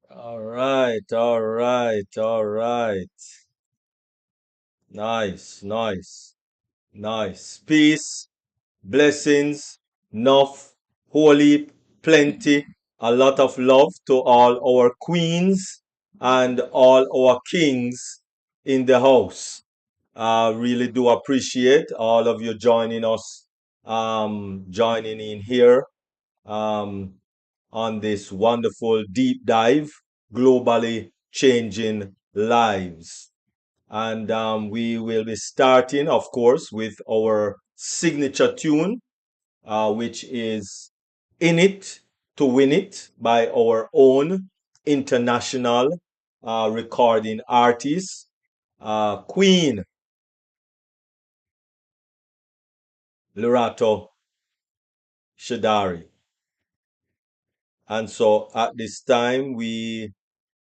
All right, all right, all right. Nice, nice, nice. Peace, blessings, enough, holy, plenty, a lot of love to all our queens and all our kings in the house. I really do appreciate all of you joining us, joining in here um, on this wonderful deep dive, globally changing lives. And we will be starting, of course, with our signature tune, which is In It to Win It by our own international recording artist, Queen Lurato Shadari. And so at this time, we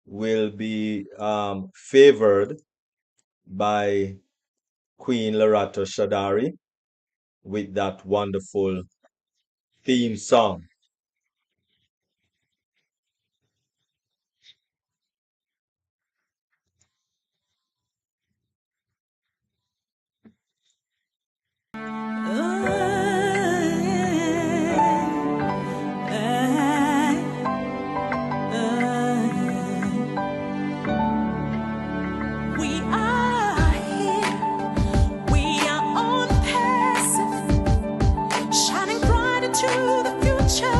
will be favored by Queen Lurato Shadari with that wonderful theme song. We are here, we are on passive, shining bright into the future.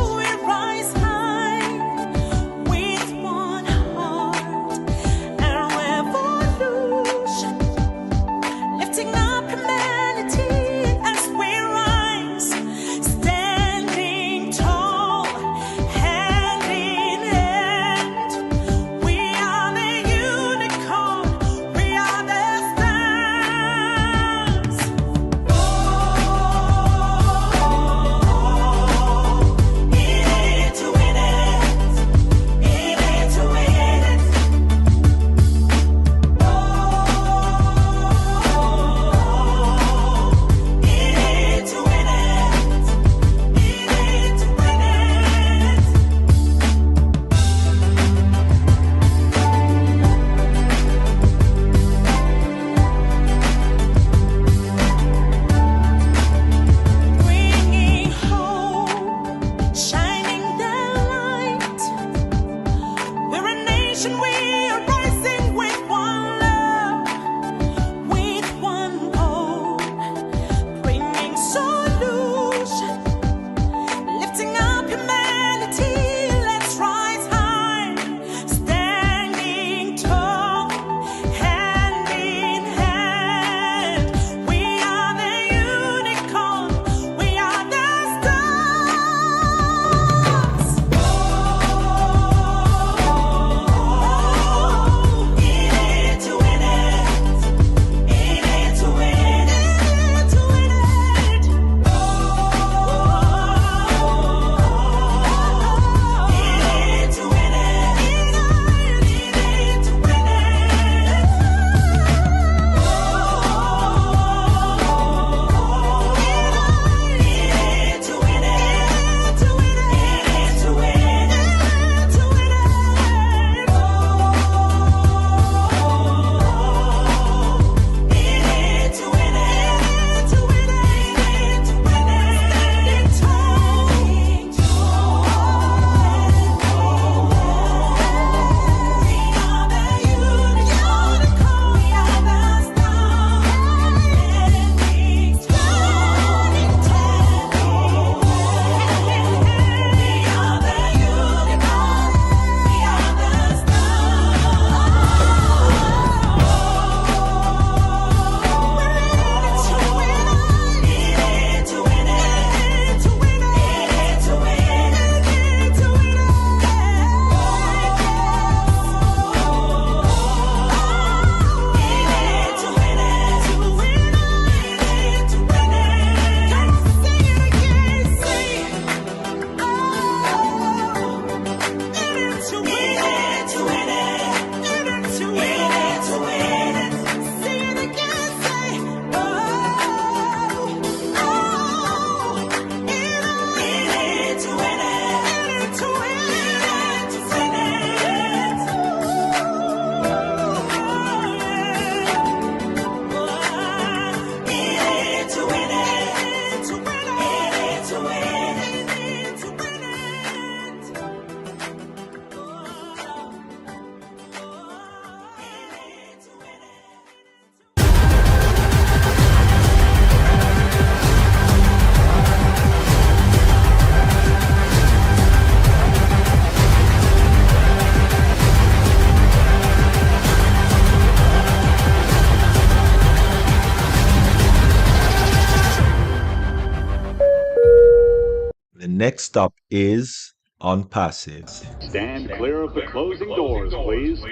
next up is on passive. Stand clear of the closing doors, please.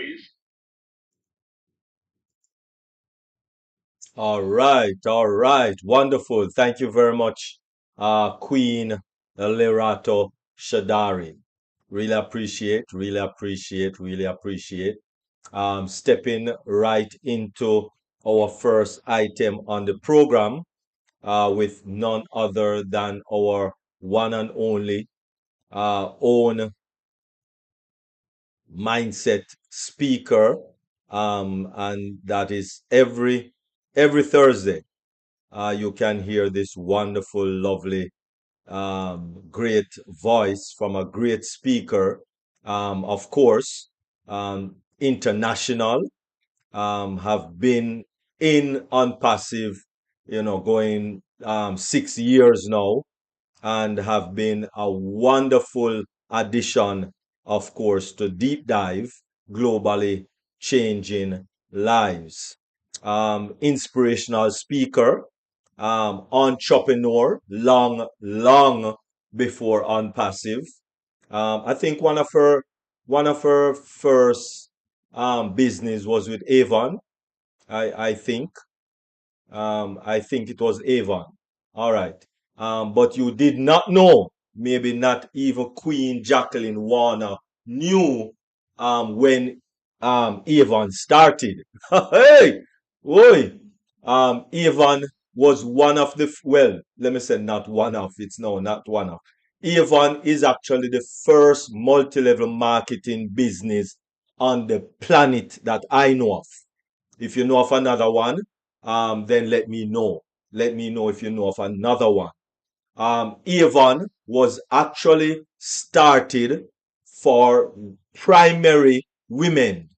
All right, wonderful. Thank you very much, Queen Lerato Shadari. Really appreciate, really appreciate. Stepping right into our first item on the program with none other than our one and only own mindset speaker, and that is every Thursday. You can hear this wonderful, lovely, great voice from a great speaker. Of course, international. Have been in on passive, going 6 years now, and have been a wonderful addition, of course, to Deep Dive, globally changing lives. Inspirational speaker, entrepreneur, long before on passive. I think one of her first business was with Avon. I think it was Avon. All right. But you did not know, maybe not even Queen Jacqueline Warner knew when Avon started. Hey, boy. Avon was one of well, let me say not one of, it's no, not one of. Avon is actually the first multi-level marketing business on the planet that I know of. If you know of another one, then let me know. Let me know if you know of another one. Avon was actually started for primary women,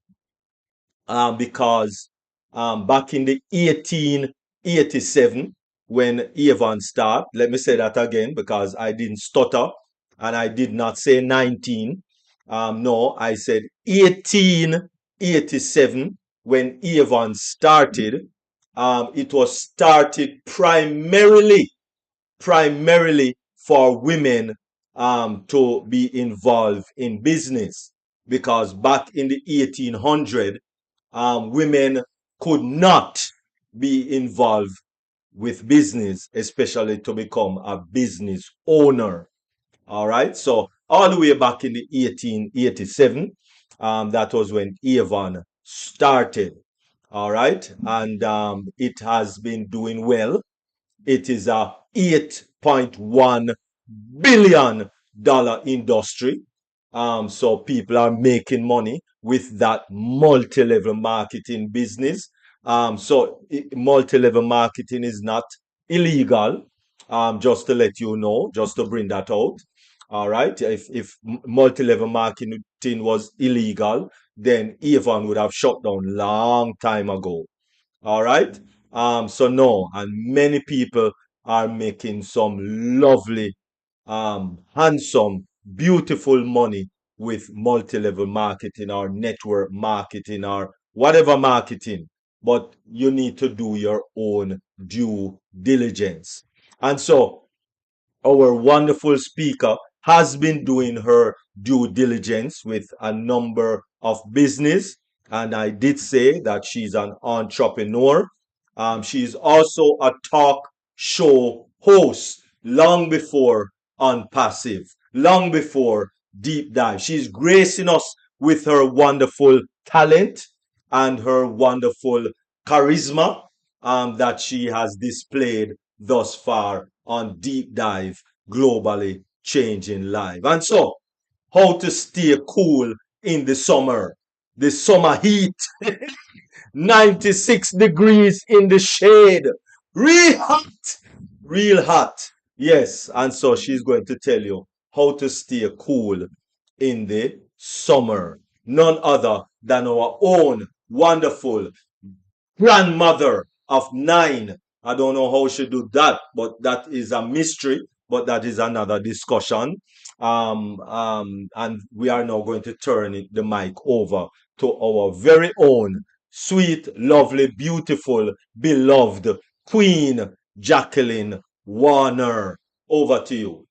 because back in the 1887, when Avon started, let me say that again because I didn't stutter and I did not say 19. No, I said 1887 when Avon started. It was started primarily for women to be involved in business, because back in the 1800s, women could not be involved with business, especially to become a business owner. All right. So all the way back in the 1887, that was when Avon started. All right. And it has been doing well. It is a $8.1 billion industry. So people are making money with that multi-level marketing business. So multi-level marketing is not illegal. Just to let you know, just to bring that out. All right. If multi-level marketing was illegal, then Avon would have shut down long time ago. All right. So no, and many people are making some lovely, handsome, beautiful money with multi-level marketing or network marketing or whatever marketing. But you need to do your own due diligence. And so our wonderful speaker has been doing her due diligence with a number of business, and I did say that she's an entrepreneur. She's also a talk show host long before on passive, long before deep dive. She's gracing us with her wonderful talent and her wonderful charisma, that she has displayed thus far on deep dive, globally changing life. And so, how to stay cool in the summer heat, 96 degrees in the shade, real hot, real hot. Yes, and so she's going to tell you how to stay cool in the summer. None other than our own wonderful grandmother of 9. I don't know how she do that, but that is a mystery. But that is another discussion. And we are now going to turn the mic over to our very own sweet, lovely, beautiful, beloved Queen Jacqueline Warner. Over to you.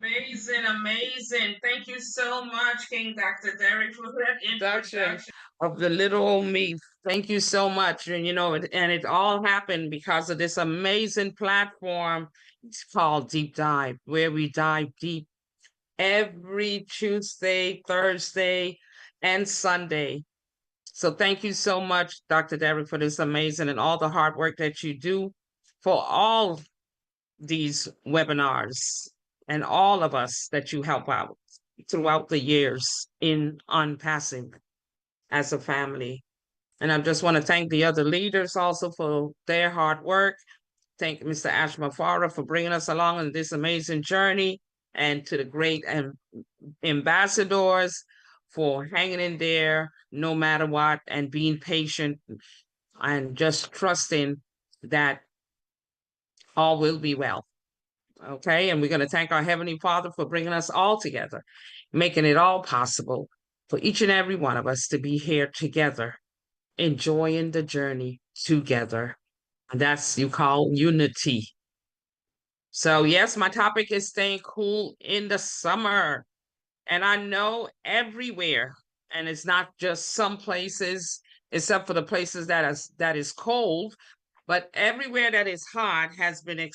Amazing, amazing. Thank you so much, King Dr. Derrick, for that introduction of the little old me. Thank you so much. And and it all happened because of this amazing platform. It's called Deep Dive, where we dive deep every Tuesday, Thursday, and Sunday. So thank you so much, Dr. Derrick, for this amazing and all the hard work that you do for all these webinars and all of us that you help out throughout the years in on passing as a family. And I just want to thank the other leaders also for their hard work. Thank Mr. Ashma Farah for bringing us along on this amazing journey, and to the great ambassadors for hanging in there no matter what and being patient and just trusting that all will be well. Okay, and we're going to thank our Heavenly Father for bringing us all together, making it all possible for each and every one of us to be here together, enjoying the journey together. And that's you call unity. So, yes, my topic is staying cool in the summer. And I know everywhere, and it's not just some places, except for the places that is cold, but everywhere that is hot has been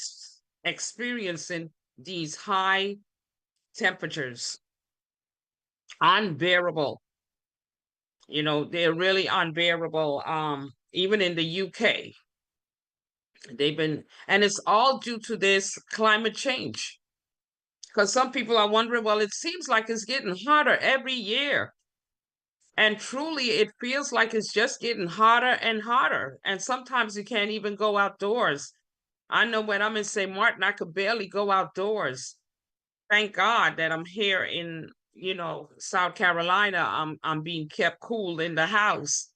experiencing these high temperatures, unbearable. They're really unbearable. Even in the UK, they've been, and it's all due to this climate change. Because some people are wondering, well, it seems like it's getting hotter every year. And truly, it feels like it's just getting hotter and hotter. And sometimes you can't even go outdoors. I know when I'm in St. Martin, I could barely go outdoors. Thank God that I'm here in, South Carolina. I'm being kept cool in the house.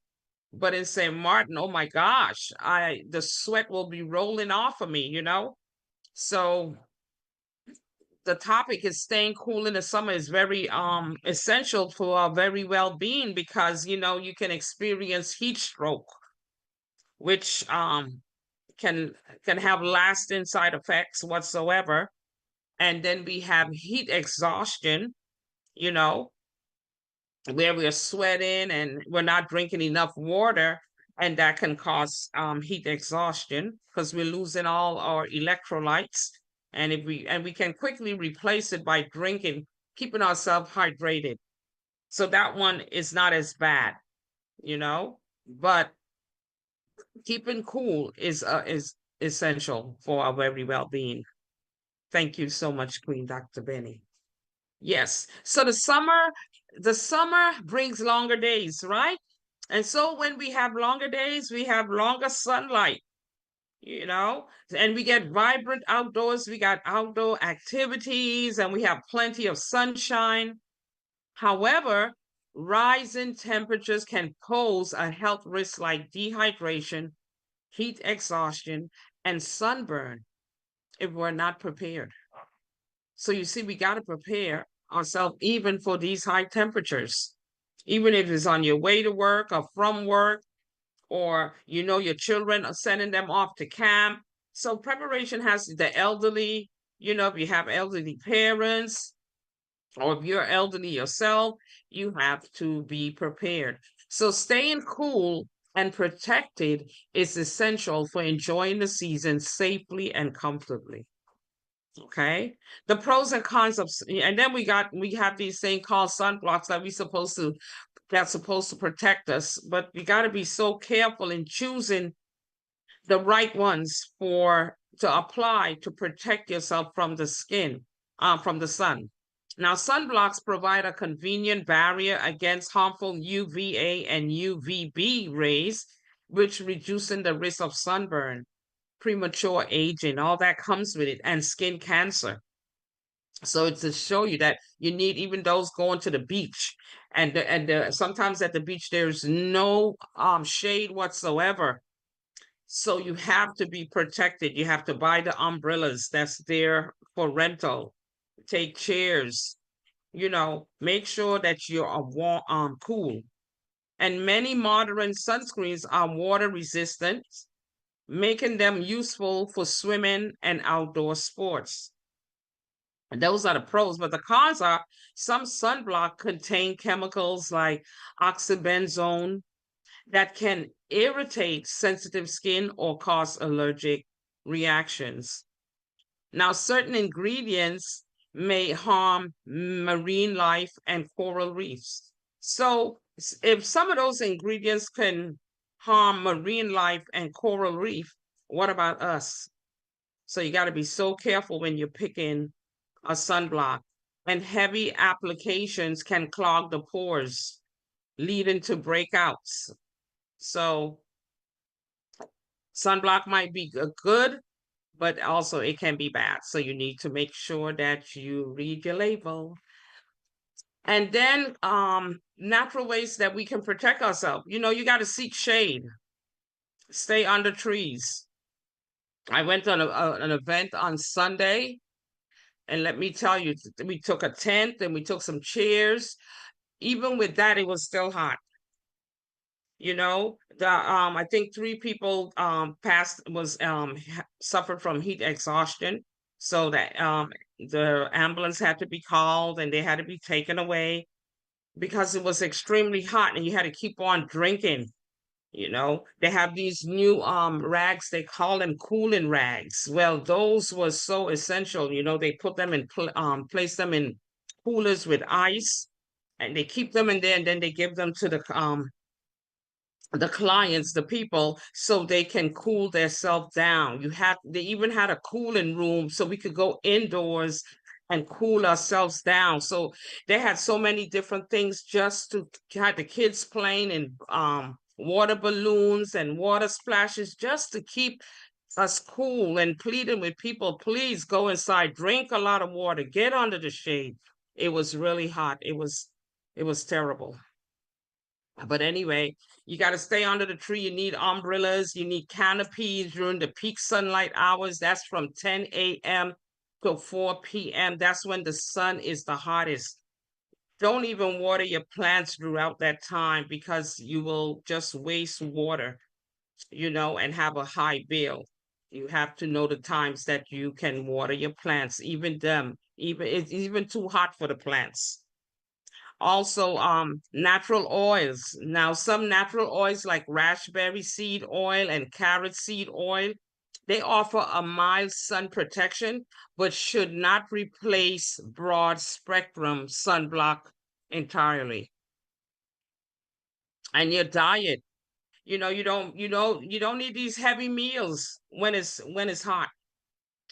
But in St. Martin, oh my gosh, the sweat will be rolling off of me. So the topic is staying cool in the summer is very essential for our very well-being, because you can experience heat stroke, which can have lasting side effects whatsoever. And then we have heat exhaustion, you know where we're sweating and we're not drinking enough water, and that can cause heat exhaustion because we're losing all our electrolytes. And if we can quickly replace it by drinking, keeping ourselves hydrated. So that one is not as bad, but keeping cool is essential for our very well-being. Thank you so much, Queen Dr. Benny. Yes. So the summer brings longer days, right? And so when we have longer days, we have longer sunlight, and we get vibrant outdoors. We got outdoor activities and we have plenty of sunshine. However, rising temperatures can pose a health risk like dehydration, heat exhaustion, and sunburn if we're not prepared. So you see, we got to prepare ourselves even for these high temperatures, even if it's on your way to work or from work, or your children are sending them off to camp. So preparation has the elderly, if you have elderly parents, or if you're elderly yourself, you have to be prepared. So staying cool and protected is essential for enjoying the season safely and comfortably. Okay, the pros and cons of, and then we have these things called sunblocks that's supposed to protect us, but you got to be so careful in choosing the right ones to apply to protect yourself from the skin, from the sun. Now, sunblocks provide a convenient barrier against harmful UVA and UVB rays, which reducing the risk of sunburn, premature aging, all that comes with it, and skin cancer. So it's to show you that you need even those going to the beach, and sometimes at the beach there's no shade whatsoever. So you have to be protected. You have to buy the umbrellas that's there for rental. Take chairs. Make sure that you are warm, cool. And many modern sunscreens are water resistant, making them useful for swimming and outdoor sports. Those are the pros, but the cons are some sunblock contain chemicals like oxybenzone that can irritate sensitive skin or cause allergic reactions. Now, certain ingredients may harm marine life and coral reefs. So, if some of those ingredients can harm marine life and coral reef, what about us? So, you got to be so careful when you're picking a sunblock. And heavy applications can clog the pores, leading to breakouts. So, sunblock might be good, but also it can be bad. So you need to make sure that you read your label. And then natural ways that we can protect ourselves. You know, you got to seek shade, stay under trees. I went on an event on Sunday, and let me tell you, we took a tent and we took some chairs. Even with that, it was still hot. You know, the I think 3 people passed was suffered from heat exhaustion, so that the ambulance had to be called and they had to be taken away because it was extremely hot and you had to keep on drinking. You know, they have these new rags, they call them cooling rags. Well, those was so essential. You know, they put them in place them in coolers with ice, and they keep them in there, and then they give them to the clients, the people, so they can cool themselves down. They even had a cooling room so we could go indoors and cool ourselves down. So they had so many different things just to had the kids playing in water balloons and water splashes just to keep us cool, and pleading with people, please go inside, drink a lot of water, get under the shade. It was really hot. It was terrible. But anyway, you got to stay under the tree. You need umbrellas. You need canopies during the peak sunlight hours. That's from 10 a.m. to 4 p.m. That's when the sun is the hottest. Don't even water your plants throughout that time because you will just waste water, and have a high bill. You have to know the times that you can water your plants, even them. Even it's even too hot for the plants. Also, natural oils. Now, some natural oils like raspberry seed oil and carrot seed oil, they offer a mild sun protection, but should not replace broad spectrum sunblock entirely. And your diet, you don't need these heavy meals when it's hot.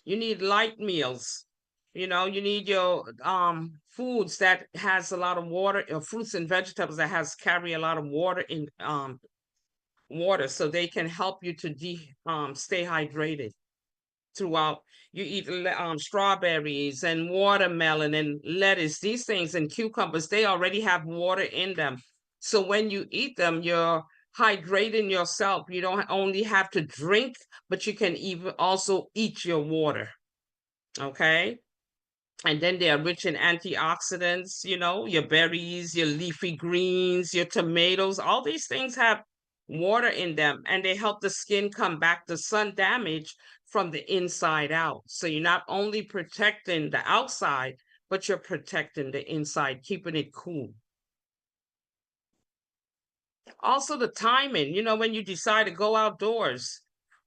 You need light meals. You need your foods that has a lot of water, fruits and vegetables that has carry a lot of water in water, so they can help you to stay hydrated throughout. You eat strawberries and watermelon and lettuce, these things, and cucumbers, they already have water in them. So when you eat them, you're hydrating yourself. You don't only have to drink, but you can even also eat your water. Okay. And then they are rich in antioxidants, your berries, your leafy greens, your tomatoes, all these things have water in them, and they help the skin combat the sun damage from the inside out. So you're not only protecting the outside, but you're protecting the inside, keeping it cool. Also, the timing, when you decide to go outdoors.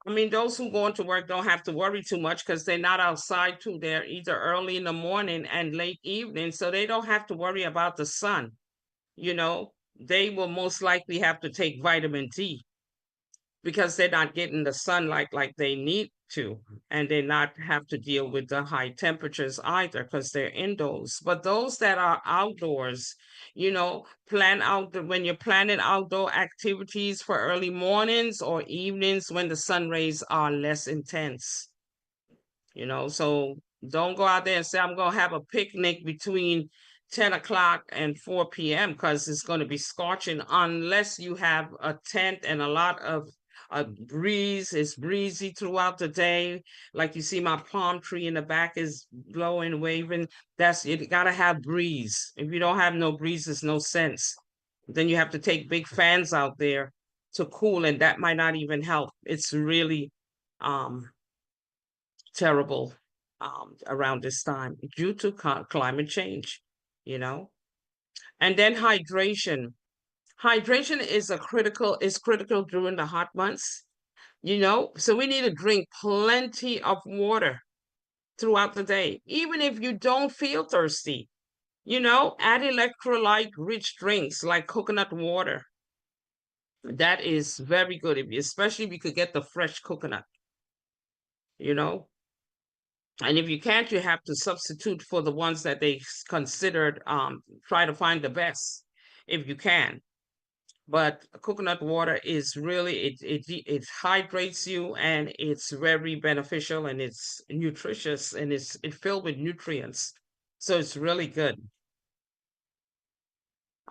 I mean, those who go into work don't have to worry too much because they're not outside too. They're either early in the morning and late evening, so they don't have to worry about the sun. They will most likely have to take vitamin D because they're not getting the sunlight like they need to, and they not have to deal with the high temperatures either because they're indoors. But those that are outdoors, plan out when you're planning outdoor activities for early mornings or evenings when the sun rays are less intense. So don't go out there and say, I'm going to have a picnic between 10 o'clock and 4 p.m. because it's going to be scorching unless you have a tent and a lot of a breeze. It's breezy throughout the day. Like you see my palm tree in the back is blowing, waving. You got to have breeze. If you don't have no breeze, there's no sense. Then you have to take big fans out there to cool, and that might not even help. It's really terrible. around this time due to climate change, you know. And then hydration. Hydration is critical during the hot months, you know. So we need to drink plenty of water throughout the day, even if you don't feel thirsty. You know, add electrolyte rich drinks like coconut water. That is very good, especially if you could get the fresh coconut, you know. And if you can't, you have to substitute for the ones that they considered, try to find the best if you can. But coconut water is really, it hydrates you, and it's very beneficial, and it's nutritious, and it's filled with nutrients. So it's really good.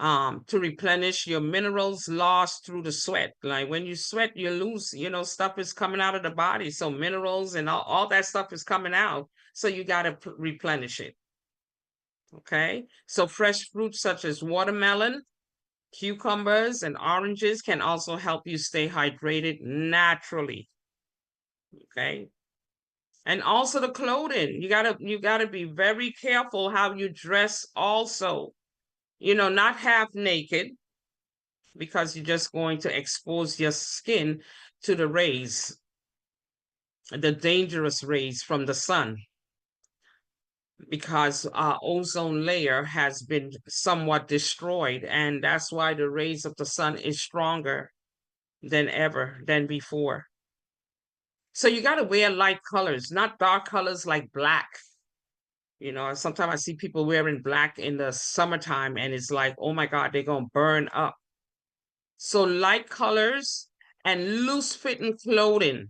To replenish your minerals lost through the sweat. Like when you sweat, you lose, you know, stuff is coming out of the body. So minerals and all that stuff is coming out. So you got to replenish it. Okay. So fresh fruits such as watermelon, cucumbers, and oranges can also help you stay hydrated naturally. Okay. And also the clothing. You gotta be very careful how you dress also. You know, not half naked, because you're just going to expose your skin to the rays, the dangerous rays from the sun, because our ozone layer has been somewhat destroyed, and that's why the rays of the sun is stronger than before. So you got to wear light colors, not dark colors like black. You know, sometimes I see people wearing black in the summertime, and it's like, oh my God, they're going to burn up. So light colors and loose fitting clothing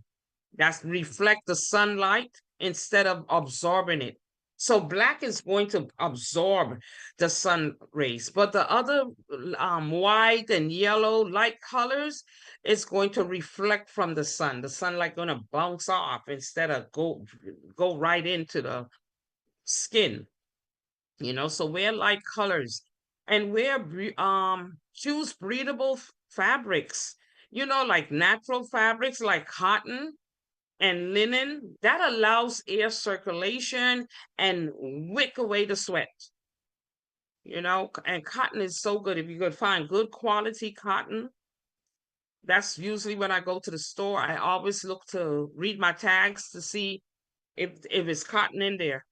that reflect the sunlight instead of absorbing it. So black is going to absorb the sun rays, but the other white and yellow light colors is going to reflect from the sun. The sunlight going to bounce off instead of go right into the skin. You know, so wear light colors, and choose breathable fabrics, you know, like natural fabrics like cotton and linen. That allows air circulation and wick away the sweat, you know. And cotton is so good. If you could find good quality cotton, that's usually when I go to the store, I always look to read my tags to see if it's cotton in there,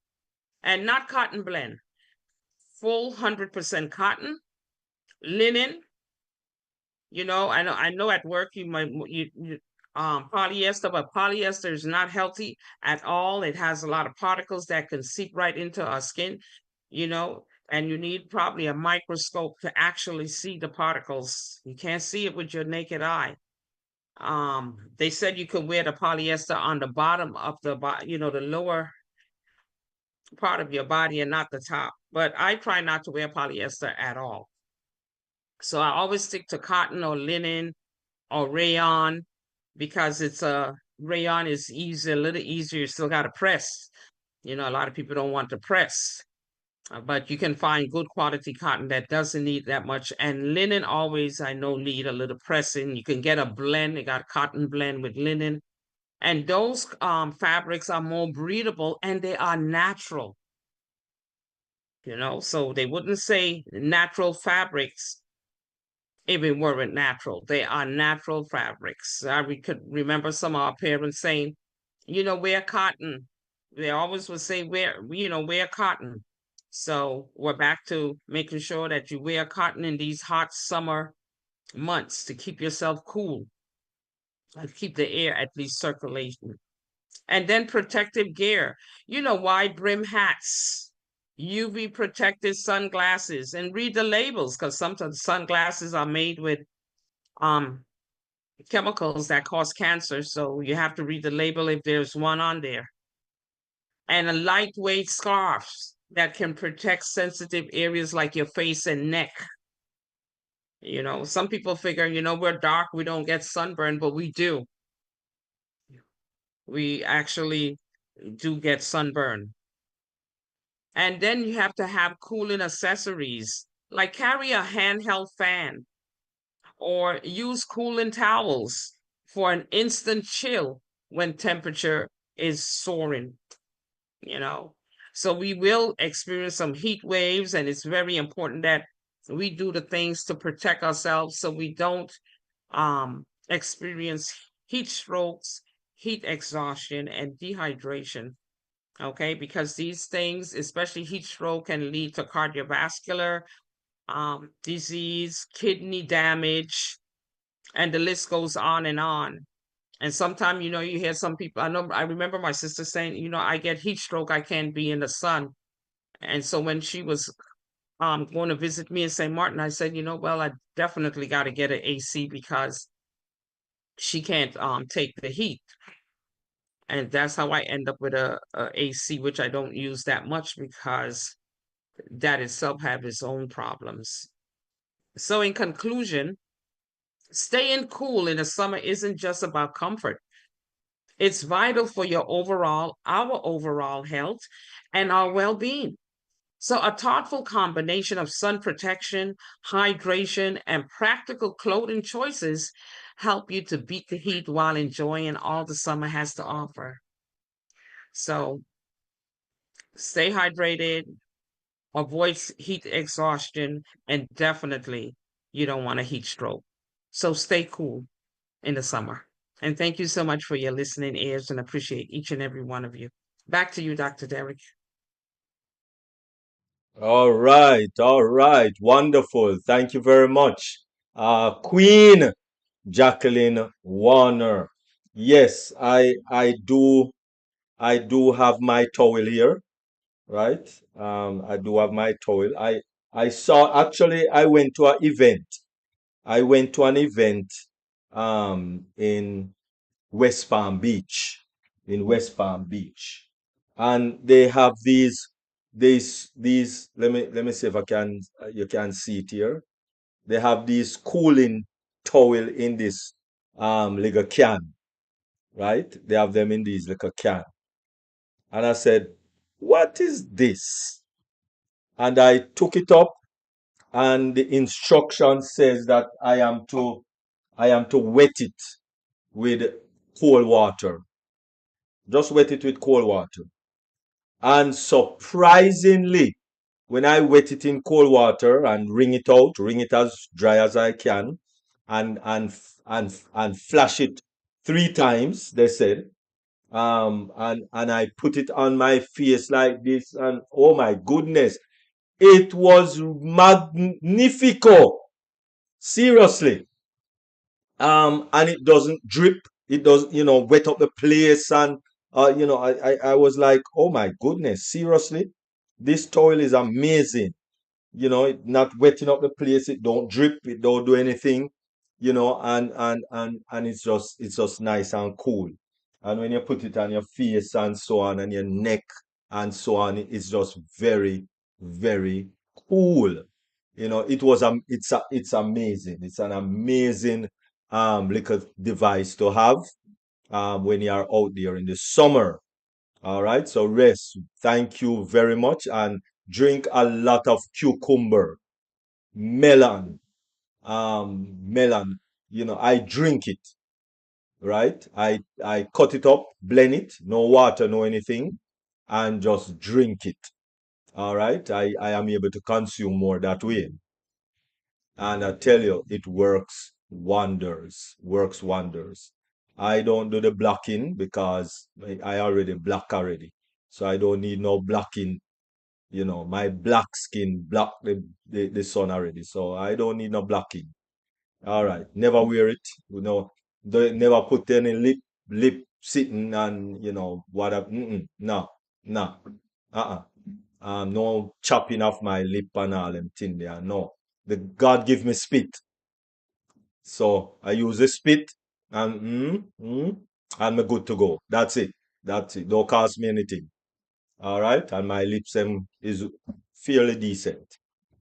and not cotton blend. Full 100% cotton, linen. You know, I know at work you might polyester, but polyester is not healthy at all. It has a lot of particles that can seep right into our skin, you know, and you need probably a microscope to actually see the particles. You can't see it with your naked eye. They said you could wear the polyester on the bottom of the body, you know, the lower part of your body, and not the top. But I try not to wear polyester at all. So I always stick to cotton or linen or rayon, because it's rayon is easy, a little easier. You still got to press. You know, a lot of people don't want to press, but you can find good quality cotton that doesn't need that much. And linen always, I know, need a little pressing. You can get a blend. They got cotton blend with linen, and those fabrics are more breathable, and they are natural. You know, so they wouldn't say natural fabrics if it weren't natural. They are natural fabrics. We could remember some of our parents saying, you know, wear cotton. They always would say, wear cotton. So we're back to making sure that you wear cotton in these hot summer months to keep yourself cool and keep the air at least circulation. And then protective gear, you know, wide brim hats, UV protected sunglasses, and read the labels, because sometimes sunglasses are made with chemicals that cause cancer. So you have to read the label if there's one on there. And a lightweight scarves that can protect sensitive areas like your face and neck. You know, some people figure, you know, we're dark, we don't get sunburn, but we do. We actually do get sunburn. And then you have to have cooling accessories, like carry a handheld fan or use cooling towels for an instant chill when temperature is soaring. you know. So we will experience some heat waves, and it's very important that we do the things to protect ourselves so we don't experience heat strokes, heat exhaustion, and dehydration. Okay, because these things, especially heat stroke, can lead to cardiovascular disease, kidney damage, and the list goes on and on. And sometimes, you hear some people. I remember my sister saying, I get heat stroke. I can't be in the sun. And so when she was going to visit me in St. Martin, I said, well, I definitely got to get an AC because she can't take the heat. And that's how I end up with a AC, which I don't use that much because that itself have its own problems. So in conclusion, staying cool in the summer isn't just about comfort. It's vital for our overall health and our well-being. So a thoughtful combination of sun protection, hydration, and practical clothing choices help you to beat the heat while enjoying all the summer has to offer. So stay hydrated, avoid heat exhaustion, and definitely you don't want a heat stroke. So stay cool in the summer. And thank you so much for your listening ears and appreciate each and every one of you. Back to you, Dr. Derrick. All right, wonderful. Thank you very much. Queen Jacqueline Warner. Yes, I do have my towel here, right? I do have my towel. I saw actually I went to an event. I went to an event in West Palm Beach, and they have these. Let me see if I can you can see it here. They have these cooling towel in this little can, right? They have them in these little can, and I said, "What is this?" And I took it up, and the instruction says that I am to wet it with cold water. Just wet it with cold water. And surprisingly, when I wet it in cold water and wring it out, wring it as dry as I can, and flash it 3 times, they said, and I put it on my face like this, and oh my goodness, it was magnifico. Seriously. And it doesn't drip. It does, wet up the place, and I was like, oh my goodness, seriously, this towel is amazing. It not wetting up the place. It don't drip. It don't do anything. And it's just nice and cool. And when you put it on your face and so on, and your neck and so on, it's just very, very cool. It's amazing. It's an amazing little device to have when you are out there in the summer. All right. So rest. Thank you very much, and drink a lot of cucumber, melon, melon. I drink it. Right. I cut it up, blend it, no water, no anything, and just drink it. All right. I am able to consume more that way. And I tell you, it works wonders, works wonders. I don't do the blocking because I already block already. So I don't need no blocking. My black skin block the sun already. So I don't need no blocking. All right. Never wear it. Never put any lip sitting and whatever. No, no. Uh-uh. No chopping off my lip and all them thing there. No. The God give me spit. So I use the spit, and and I'm good to go. That's it. That's it. Don't cost me anything. All right. And my lips is fairly decent.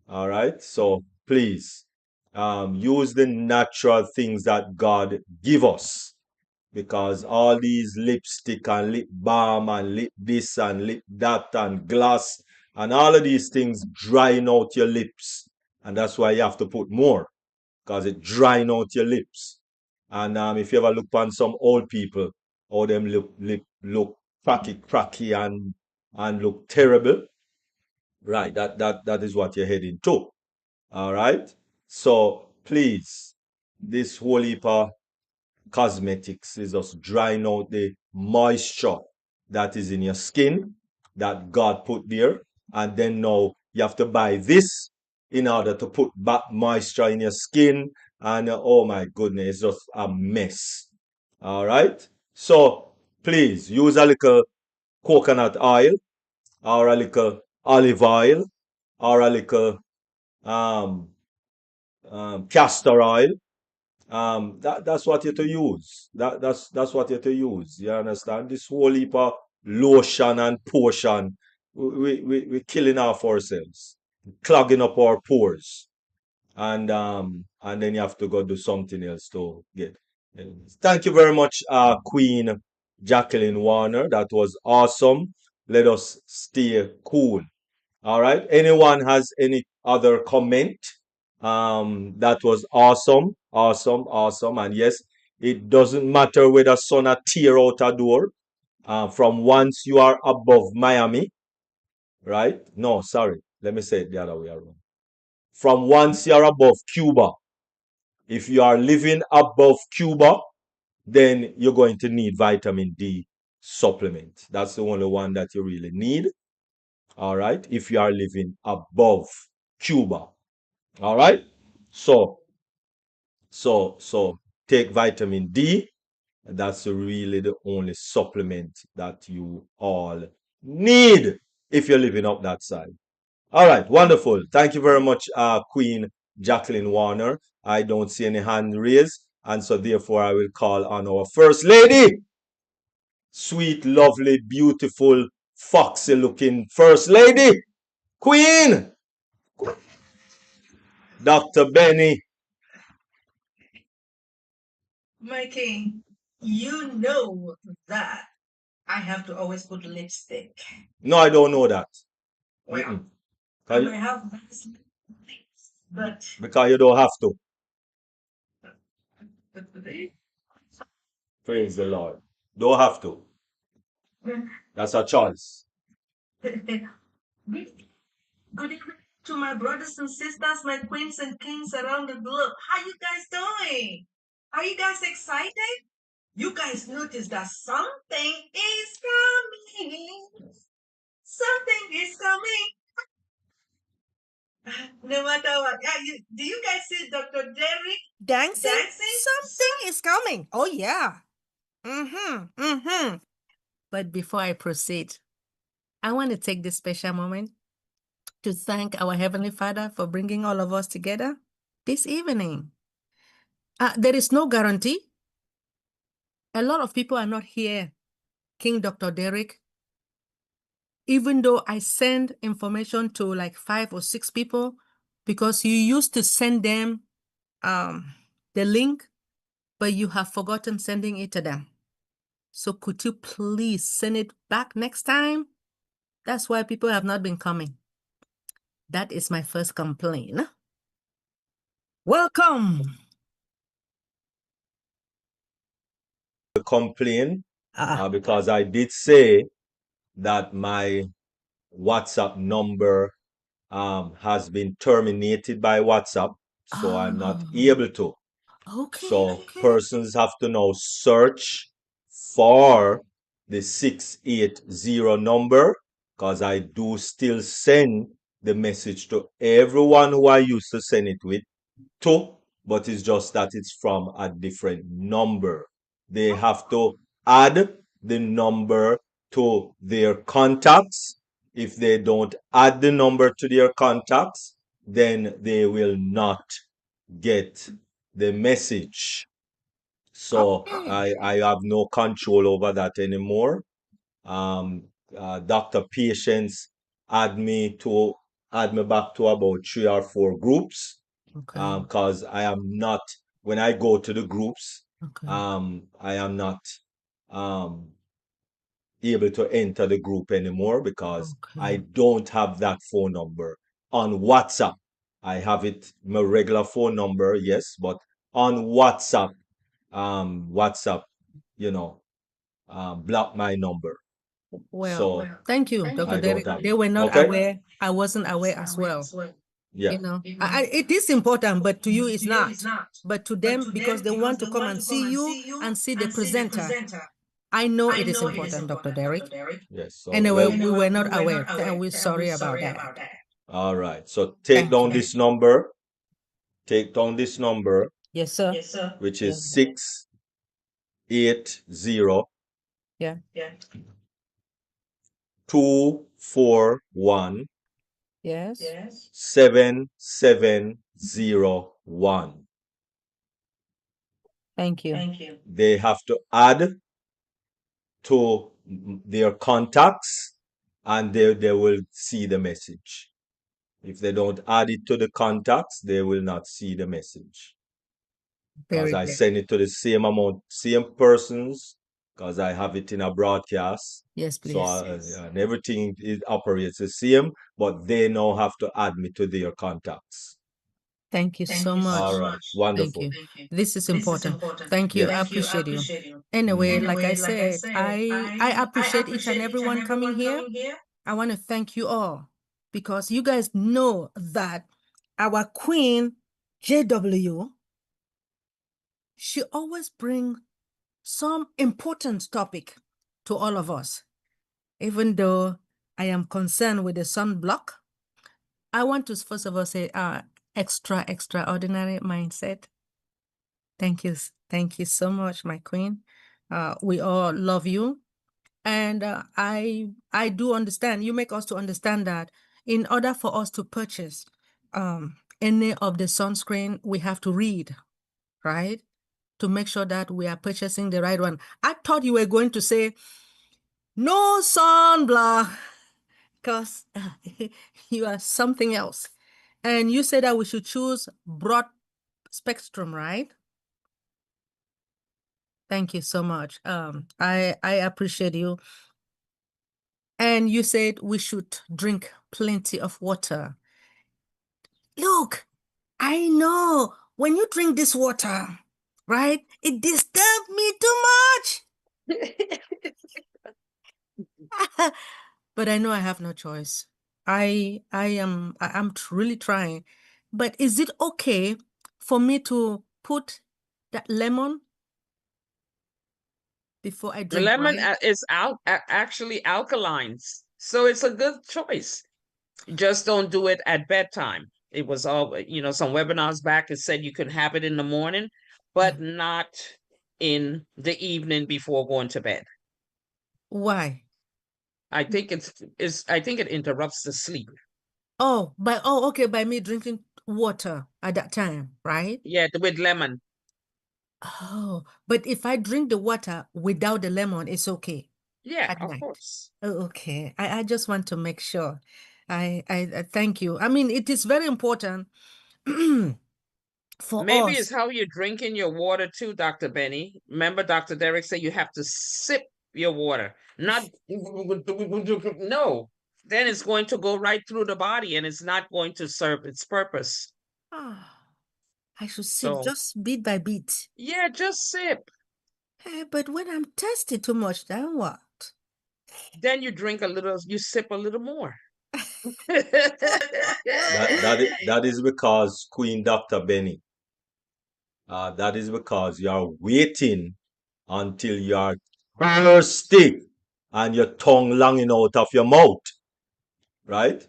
All right. So please use the natural things that God give us, because all these lipstick and lip balm and lip this and lip that and gloss and all of these things drying out your lips. And that's why you have to put more, because it drying out your lips. And if you ever look on some old people, all them look cracky and and look terrible, right? That is what you're heading to. All right. So please, this whole heap of cosmetics is just drying out the moisture that is in your skin that God put there. And then now you have to buy this in order to put back moisture in your skin. And oh my goodness, it's just a mess. All right. So please use a little coconut oil or a little olive oil or a little um, castor oil. That's what you're to use. That's what you're to use. You understand? This whole heap of lotion and potion, we're killing off ourselves, clogging up our pores, and then you have to go do something else to get. Thank you very much, Queen Jacqueline Warner. That was awesome. Let us stay cool. All right. Anyone has any other comment? That was awesome, awesome, awesome. And yes, it doesn't matter whether sun a tear out a door. From once you are above Miami, right? No, sorry. Let me say it the other way around. From once you're above Cuba, if you are living above Cuba, then you're going to need vitamin D supplement. That's the only one that you really need. All right. If you are living above Cuba. All right. So, so take vitamin D. That's really the only supplement that you all need if you're living up that side. All right. Wonderful. Thank you very much, Queen Jacqueline Warner. I don't see any hand raised. And so therefore I will call on our First Lady. Sweet, lovely, beautiful, foxy looking First Lady. Queen. Dr. Benny. My king, you know that I have to always put lipstick. No, I don't know that. Well, Mm-mm. I may have nice lips, but Because you don't have to. today, Praise the Lord. Don't have to. That's a choice. good evening to my brothers and sisters, my queens and kings around the globe. How you guys doing? Are you guys excited? You guys notice that something is coming. Something is coming. No matter what. Do you guys see Dr. Derrick Dancing? dancing? Something is coming. Oh, yeah. But before I proceed, I want to take this special moment to thank our Heavenly Father for bringing all of us together this evening. There is no guarantee. A lot of people are not here, King Dr. Derrick. Even though I send information to like 5 or 6 people, because you used to send them the link, but you have forgotten sending it to them. So could you please send it back next time? That's why people have not been coming. That is my first complaint. Welcome. Complain because I did say that my WhatsApp number has been terminated by WhatsApp, so I'm not able to. Okay. So persons have to now search for the 680 number because I do still send the message to everyone who I used to send it with to, but it's just that it's from a different number. They have to add the number to their contacts. If they don't add the number to their contacts, then they will not get the message. So I have no control over that anymore. Dr. Patience add me back to about 3 or 4 groups. Okay. Because I am not, when I go to the groups, Okay. I am not um able to enter the group anymore because I Okay. don't have that phone number on WhatsApp. I have it, my regular phone number, yes, but on WhatsApp, WhatsApp, block my number. Well, thank you, Dr. I don't Derrick. have They it. were not Okay? aware. I wasn't aware as well. Yeah. It is important, but to you it's not. But to them, because they want to come and see you and see the presenter, I know it is important, Dr. Derrick. Yes. So Anyway, well. we were not aware, and we're sorry about that. All right. So take Thank down you. this number. Take down this number, Yes, sir. which Yeah. is 680 Yeah. 241 Yes. 7701. Thank you. They have to add to their contacts and they will see the message. If they don't add it to the contacts, they will not see the message. Because Very I good. send it to the same amount, same persons, because I have it in a broadcast. Yes, So please. and everything operates the same, but they now have to add me to their contacts. Thank you so much. All right, Thank wonderful. you. This is important. Thank you. I Yes. appreciate you. Anyway, Mhm. like I said, I appreciate each and everyone coming here. I want to thank you all because you guys know that our queen, JW, she always bring some important topic to all of us. Even though I am concerned with the sunblock, I want to first of all say extraordinary mindset. Thank you. Thank you so much, my queen. We all love you. And I do understand. You make us to understand that in order for us to purchase any of the sunscreen, we have to read, right? To make sure that we are purchasing the right one. I thought you were going to say, no sunblock, because you are something else. And you said that we should choose broad spectrum, right? Thank you so much. I appreciate you. And you said we should drink plenty of water. Look, I know when you drink this water, right? It disturbs me too much. But I know I have no choice. I'm really trying. But is it okay for me to put that lemon before I The drink, lemon right? is actually alkalines, so it's a good choice. Just don't do it at bedtime. It was all, some webinars back, it said you can have it in the morning, Yeah. but not in the evening before going to bed. Why? I think I think it interrupts the sleep. Okay, by me drinking water at that time, right? Yeah, with lemon. Oh, but if I drink the water without the lemon, it's okay Yeah, at of night. course. Oh, okay. I just want to make sure. I thank you. I mean, it is very important for Maybe it's us. how you're drinking your water too, Dr. Benny. Remember, Dr. Derrick said you have to sip your water, not no. Then it's going to go right through the body and it's not going to serve its purpose. Ah, I should sip So, just bit by bit. yeah, just sip. But when I'm thirsty too much, then what? Then you drink a little, you sip a little more. That is because Queen Dr. Benny. That is because you're waiting until you're thirsty and your tongue longing out of your mouth, right?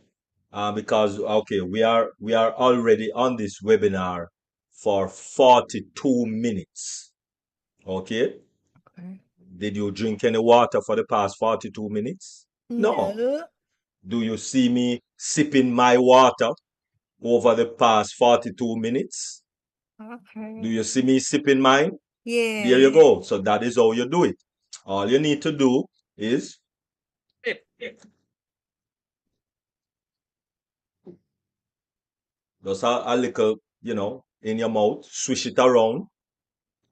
Because okay, we are already on this webinar for 42 minutes. Okay, Okay. did you drink any water for the past 42 minutes? No. No. Do you see me sipping my water over the past 42 minutes? Okay. Do you see me sipping mine? Yeah. There you go. So that is how you do it. All you need to do is Sip. just a little, in your mouth, swish it around,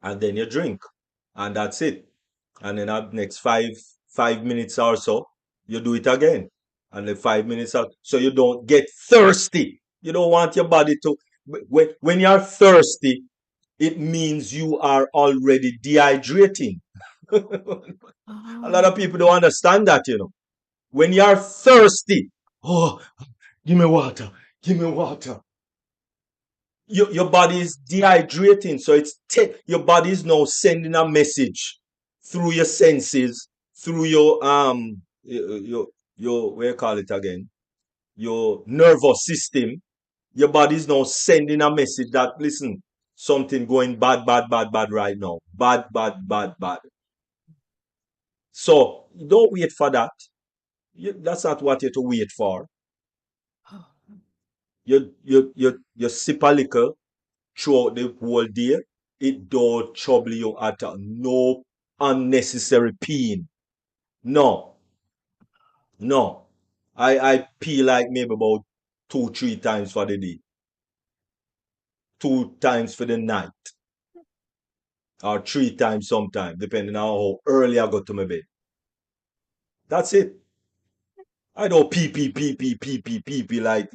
and then you drink. And that's it. And then the next 5 minutes or so, you do it again. And then 5 minutes out. So you don't get thirsty. You don't want your body to when you're thirsty, it means you are already dehydrating. A lot of people don't understand that, you know. When you're thirsty, oh, give me water, give me water. Your body is dehydrating, so your body is now sending a message through your senses, through your what you call it again, your nervous system. Your body is now sending a message that, listen, something going bad, bad, bad, bad right now, bad, bad, bad, bad. So don't wait for that. That's not what you're to wait for. You sip a liquor throughout the whole day. It don't trouble you at all. No unnecessary peeing. No, no. I pee like maybe about 2, 3 times for the day. 2 times for the night. Or 3 times sometime, depending on how early I go to my bed. That's it. I don't pee like,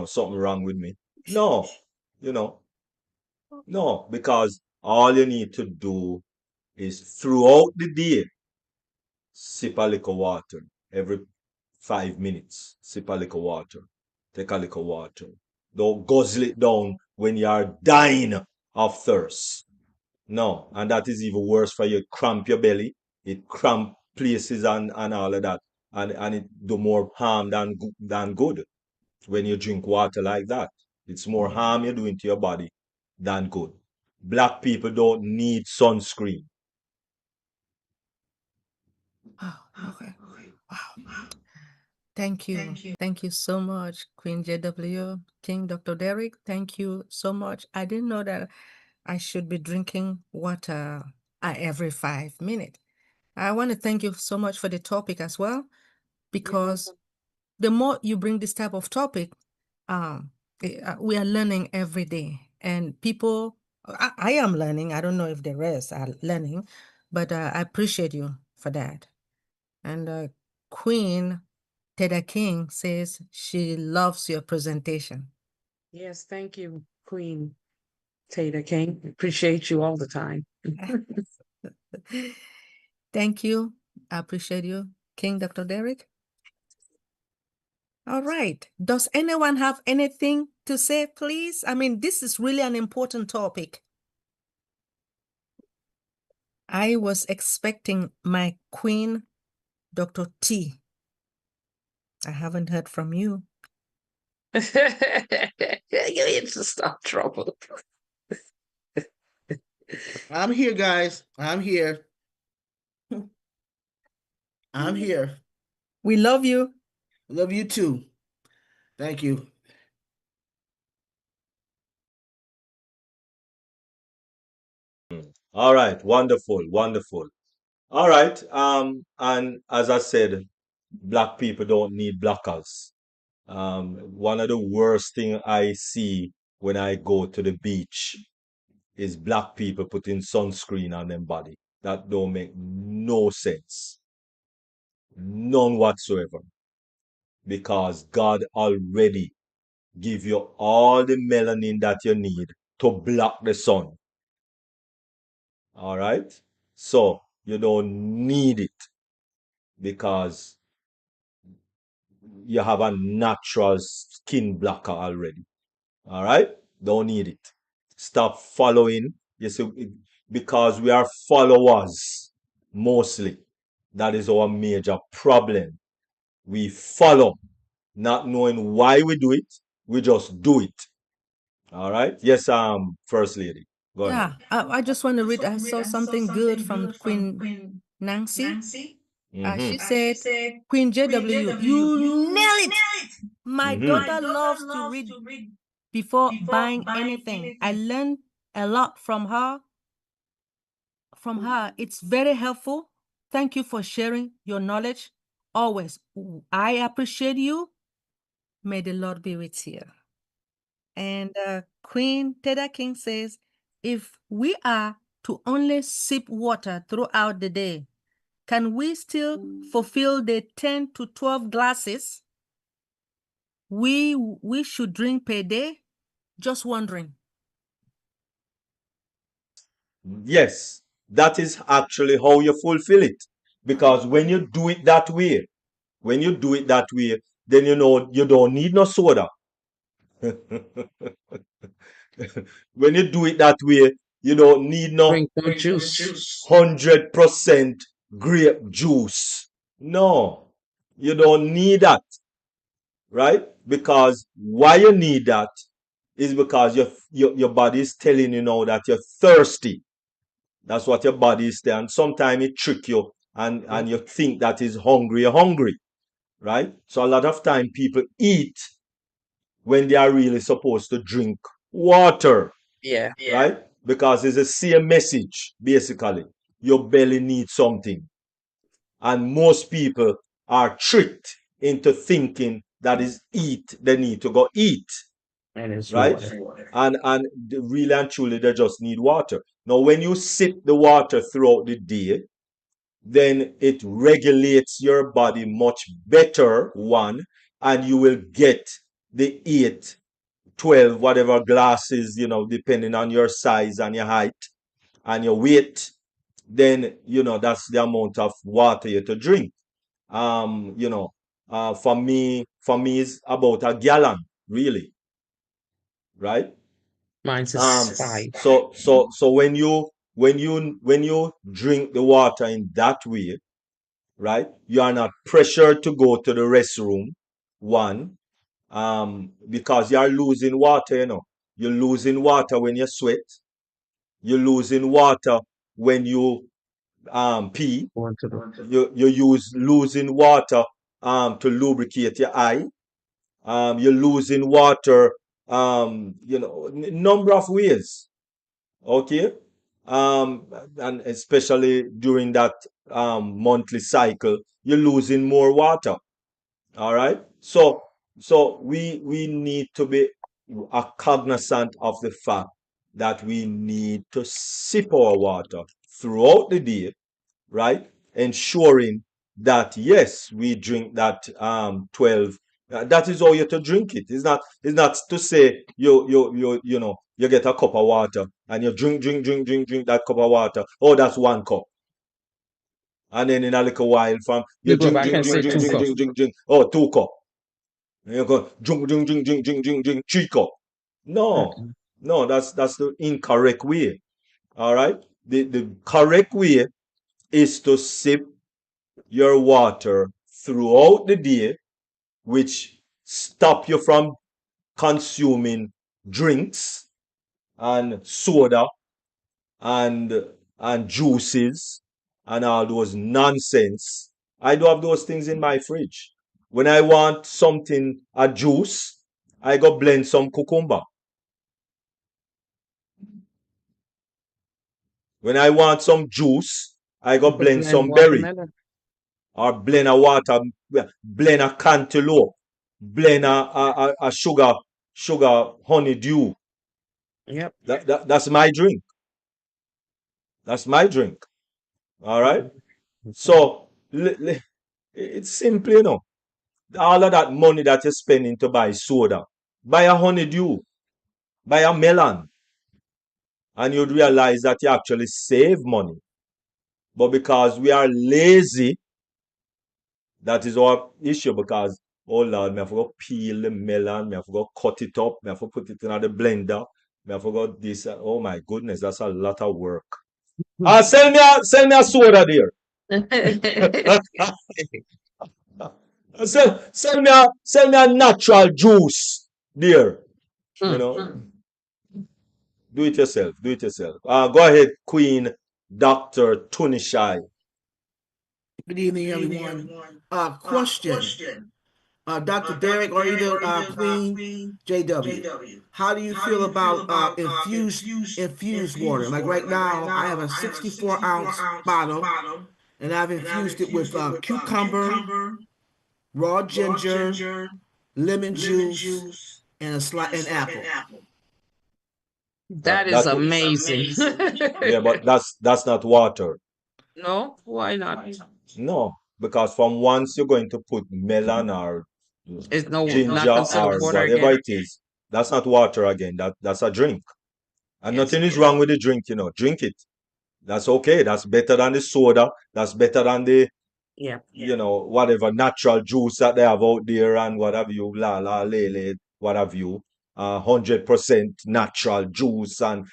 something wrong with me. No, you know, no, because all you need to do is throughout the day, sip a little water. Every 5 minutes, sip a little water. Take a little water. Don't guzzle it down when you are dying of thirst. No, and that is even worse for you. It cramp your belly, it cramp places and all of that. And it do more harm than good when you drink water like that. It's more harm you're doing to your body than good. Black people don't need sunscreen. Oh, okay. Wow. Thank you. Thank you so much, Queen JW, King Dr. Derrick. Thank you so much. I didn't know that I should be drinking water every 5 minutes. I want to thank you so much for the topic as well, because the more you bring this type of topic, we are learning every day. And people, I am learning. I don't know if the rest are learning, but I appreciate you for that. And Queen Teda King says she loves your presentation. Yes, thank you, Queen Tater King. Appreciate you all the time. Thank you. I appreciate you, King Dr. Derrick. All right. Does anyone have anything to say, please? I mean, this is really an important topic. I was expecting my Queen, Dr. T. I haven't heard from you. You need to stop trouble. I'm here, guys. I'm here. I'm here. We love you. Love you too. Thank you. All right, wonderful, wonderful. All right, and as I said, black people don't need blockers. One of the worst thing I see when I go to the beach is black people putting sunscreen on them body. That don't make no sense. None whatsoever. Because God already give you all the melanin that you need to block the sun. All right? So you don't need it because you have a natural skin blocker already. All right? Don't need it. Stop following. You see, because we are followers mostly. That is our major problem. We follow, not knowing why we do it. We just do it. All right? Yes, First Lady. Go ahead. Yeah, I just want to read. I saw something good from Queen Nancy. She Mm-hmm. said, Queen JW, you nail it. My Mm-hmm. daughter loves to read before buying anything. I learned a lot from her. It's very helpful. Thank you for sharing your knowledge. Always. I appreciate you. May the Lord be with you. And Queen Teda King says, if we are to only sip water throughout the day, can we still fulfill the 10 to 12 glasses we should drink per day? Just wondering. Yes. that is actually how you fulfill it. Because when you do it that way, then you know you don't need no soda. When you do it that way, you don't need no Drink no juice. 100% grape juice. No, you don't need that, right? Because why you need that is because your body is telling you now that you're thirsty. That's what your body is saying. And sometimes it trick you and you think that is hungry, you're hungry, right? So a lot of time people eat when they are really supposed to drink water, Yeah. right? Because it's the same message, basically. Your belly needs something. And most people are tricked into thinking that is eat, they need to go eat, And it's right? water. And really and truly, they just need water. Now, when you sip the water throughout the day, then it regulates your body much better, one, and you will get the 8, 12, whatever glasses, depending on your size and your height and your weight, then, that's the amount of water you have to drink. Um, you know, for me, it's about a gallon, really, right? Mine's Um, is 5. so when you drink the water in that way, right? You are not pressured to go to the restroom, one, because you are losing water, You're losing water when you sweat. You're losing water when you pee. Going to the You use losing water to lubricate your eye. You're losing water, number of ways. Okay, and especially during that monthly cycle, you're losing more water. All right. So we need to be cognizant of the fact that we need to sip our water throughout the day, right? Ensuring that yes, we drink that 12. That is how you have to drink it. It's not to say you get a cup of water and you drink that cup of water. Oh, that's 1 cup. And then in a little while from you You go drink, back drink, and drink, say drink, 2 drink, cups. drink, drink, drink. Oh, 2 cup. And you go drink, 3 cup. No, Mm-mm. no, that's the incorrect way. All right. The correct way is to sip your water throughout the day, which stop you from consuming drinks and soda and and juices and all those nonsense. I do have those things in my fridge. When I want something, a juice, I go blend some cucumber. When I want some juice, I go You could blend blend some berry watermelon. or blend a water, blend a cantaloupe, blend a sugar honeydew. Yep. That's my drink. That's my drink. All right. So it's simple, all of that money that you're spending to buy soda, buy a honeydew, buy a melon, and you'd realize that you actually save money. But because we are lazy, that is our issue. Because, oh Lord, me have to go peel the melon, me have to go cut it up, me have to put it in the blender, me have to go this. Oh my goodness, that's a lot of work. Sell me a soda there. Sell me a natural juice there. You Hmm. know, do it yourself. Do it yourself. Go ahead, Queen Doctor Tunishai. Good evening, everyone. Question. Dr. Derrick or either Queen JW. How do you feel about infused water? Like right now, I have a 64-ounce bottle, and I've infused it with cucumber, raw ginger, lemon juice, and an apple. That is That amazing. Yeah, but that's not water. No, why not? No, because from once you're going to put melon or It's no not ginger considered or water whatever again. it is, that's not water again. That's a drink. And Yes. nothing is wrong with the drink, Drink it. That's okay. That's better than the soda. That's better than the, Yeah. whatever natural juice that they have out there and what have you, la la lele, what have you, 100% natural juice, and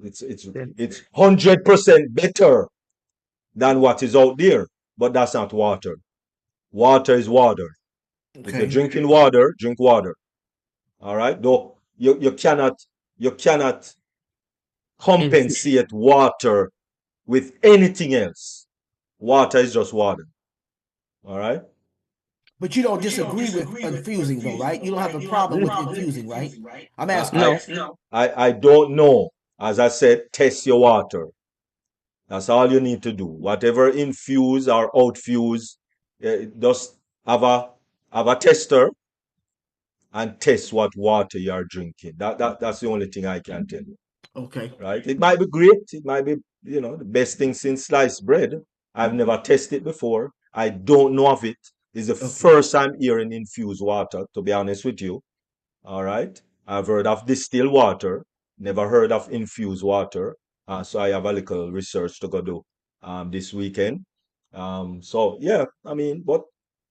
it's it's Then- it's 100% better than what is out there. But that's not water. Water is water. If you're Okay. drinking water, drink water. All right. Though you cannot infu- compensate water with anything else. Water is just water. All right. But you don't disagree with infusing, though, right? You don't have a problem with infusing, right? I'm asking. I, No. I don't know. As I said, test your water. That's all you need to do. Whatever infuse or outfuse, just have a tester and test what water you are drinking. That's the only thing I can tell you. Okay. Right? It might be great. It might be, the best thing since sliced bread. I've never tested it before. I don't know of it. It's the Okay. first time hearing infused water, to be honest with you. All right. I've heard of distilled water, never heard of infused water. So I have a little research to go do this weekend. So yeah, I mean, but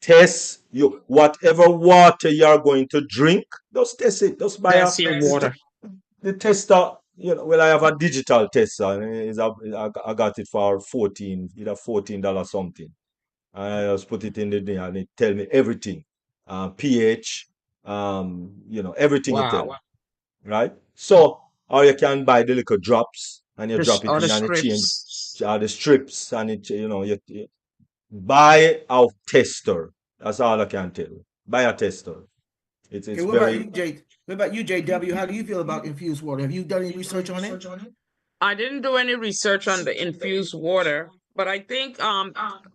test you whatever water you're going to drink, just test it. Just buy That's your water. the tester. Well, I have a digital tester. I got it for 14, either $14 something. I just put it in the thing and it tell me everything, pH, everything it tell Wow. me, right? So, or you can buy the little drops and you Just drop it other in and it change strips. the strips and you buy a tester. That's all I can tell you. Buy a tester. Okay. It's What about you, very. Jay? What about you, JW? How do you feel about infused water? Have you done any research on it? I didn't do any research on the infused water, but I think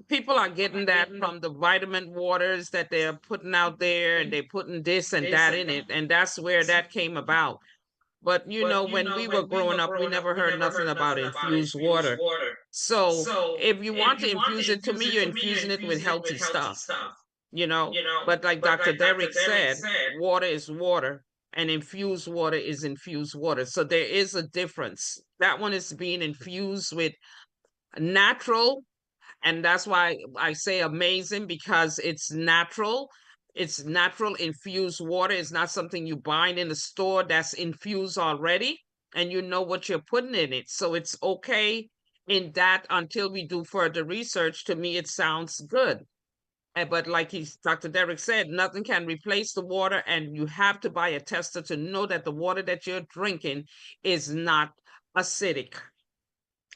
people are getting that from the vitamin waters that they're putting out there, and they're putting this and that in it, and that's where that came about. But when we were growing up, we never heard nothing about infused water. So if you want to infuse it, to me, you're infusing it with healthy stuff, you know. But like Dr. Derrick said, water is water, and infused water is infused water. So there is a difference. That one is being infused with natural, and that's why I say amazing, because it's natural. It's natural infused water. It's not something you bind in the store that's infused already, and you know what you're putting in it. So it's okay in that until we do further research. To me, it sounds good. But like Dr. Derrick said, nothing can replace the water, and you have to buy a tester to know that the water that you're drinking is not acidic.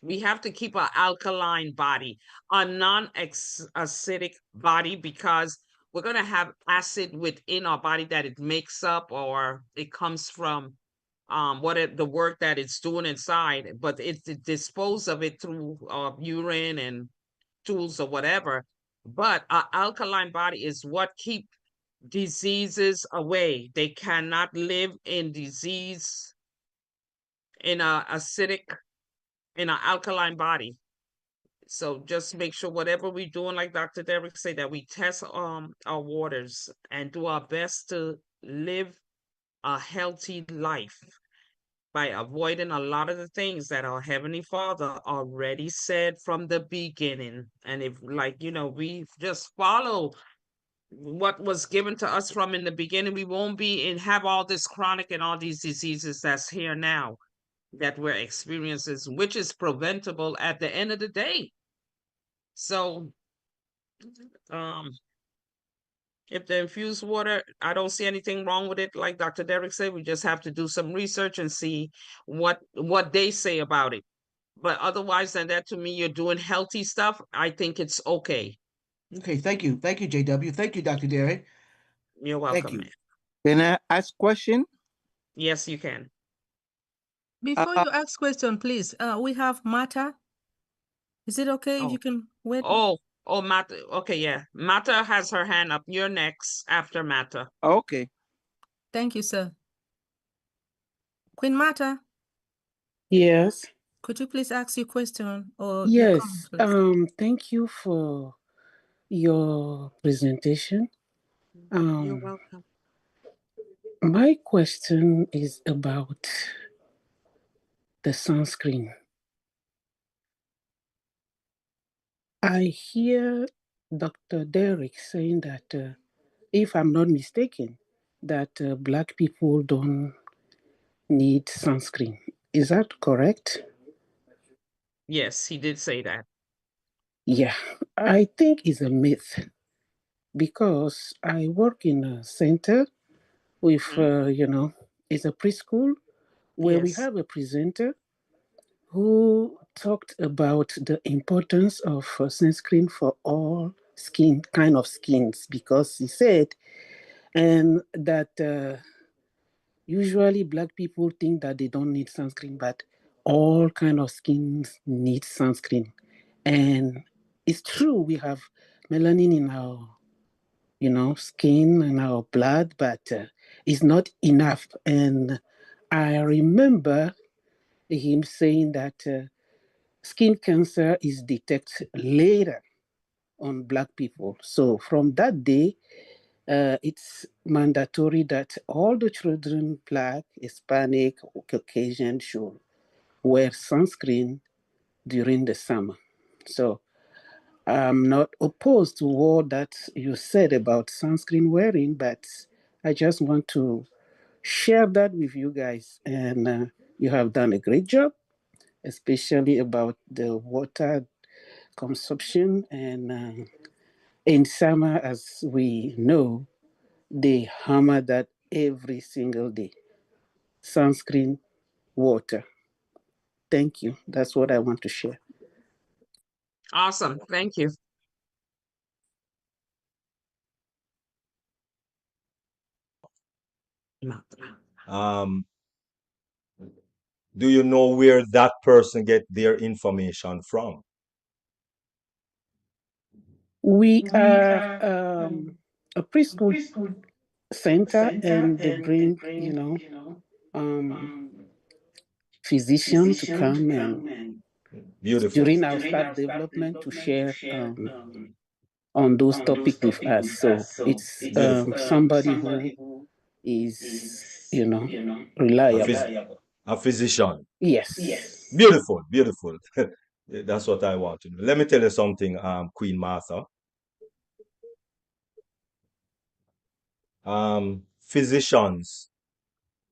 We have to keep an alkaline body, a non-acidic body, because we're going to have acid within our body that it makes up, or it comes from the work that it's doing inside, but it dispose of it through urine and tools or whatever. But our alkaline body is what keep diseases away. They cannot live in disease in a acidic, in an alkaline body. So just make sure whatever we're doing, like Dr. Derrick said, that we test our waters and do our best to live a healthy life by avoiding a lot of the things that our Heavenly Father already said from the beginning. And if, we just follow what was given to us from in the beginning, we won't be and have all this chronic and all these diseases that's here now that we're experiencing, which is preventable at the end of the day. So, um, if the infused water, I don't see anything wrong with it. Like Dr. Derrick said, we just have to do some research and see what they say about it. But otherwise than that, to me, you're doing healthy stuff. I think it's okay. Okay. Thank you. Thank you, JW. Thank you, Dr. Derrick. You're Thank welcome, you. man. Can I ask question? Yes, you can. Before Uh, you ask question, please, we have Mata. Is it okay if you Oh, can wait? Mata. Okay, yeah. Mata has her hand up. You're next after Mata. okay. Thank you, sir. Queen Mata, Yes. could you please ask your question or your comment, Yes. please? Thank you for your presentation. You're Um, welcome. my question is about the sunscreen. I hear Dr. Derrick saying that, if I'm not mistaken, that black people don't need sunscreen. Is that correct? Yes, he did say that. Yeah, I think it's a myth because I work in a center with, Mhm. it's a preschool where we Yes. have a presenter who talked about the importance of sunscreen for all skin kind of skins because he said and that usually black people think that they don't need sunscreen, but all kind of skins need sunscreen. And it's true, we have melanin in our skin and our blood, but it's not enough. And I remember him saying that skin cancer is detected later on black people. So from that day, it's mandatory that all the children, black, Hispanic, Caucasian, should wear sunscreen during the summer. So I'm not opposed to what that you said about sunscreen wearing, but I just want to share that with you guys. And you have done a great job, especially about the water consumption. And in summer, as we know, they hammer that every single day. Sunscreen, water. Thank you. That's what I want to share. Awesome. Thank you. Um, do you know where that person get their information from? We are a preschool center, and they bring, um, physician to come and Beautiful. during our staff development to share on those topics with us. So it's Beautiful. somebody who is, A, reliable. phys- a physician. Yes. Beautiful, beautiful. That's what I want to know. Let me tell you something, Queen Martha. Physicians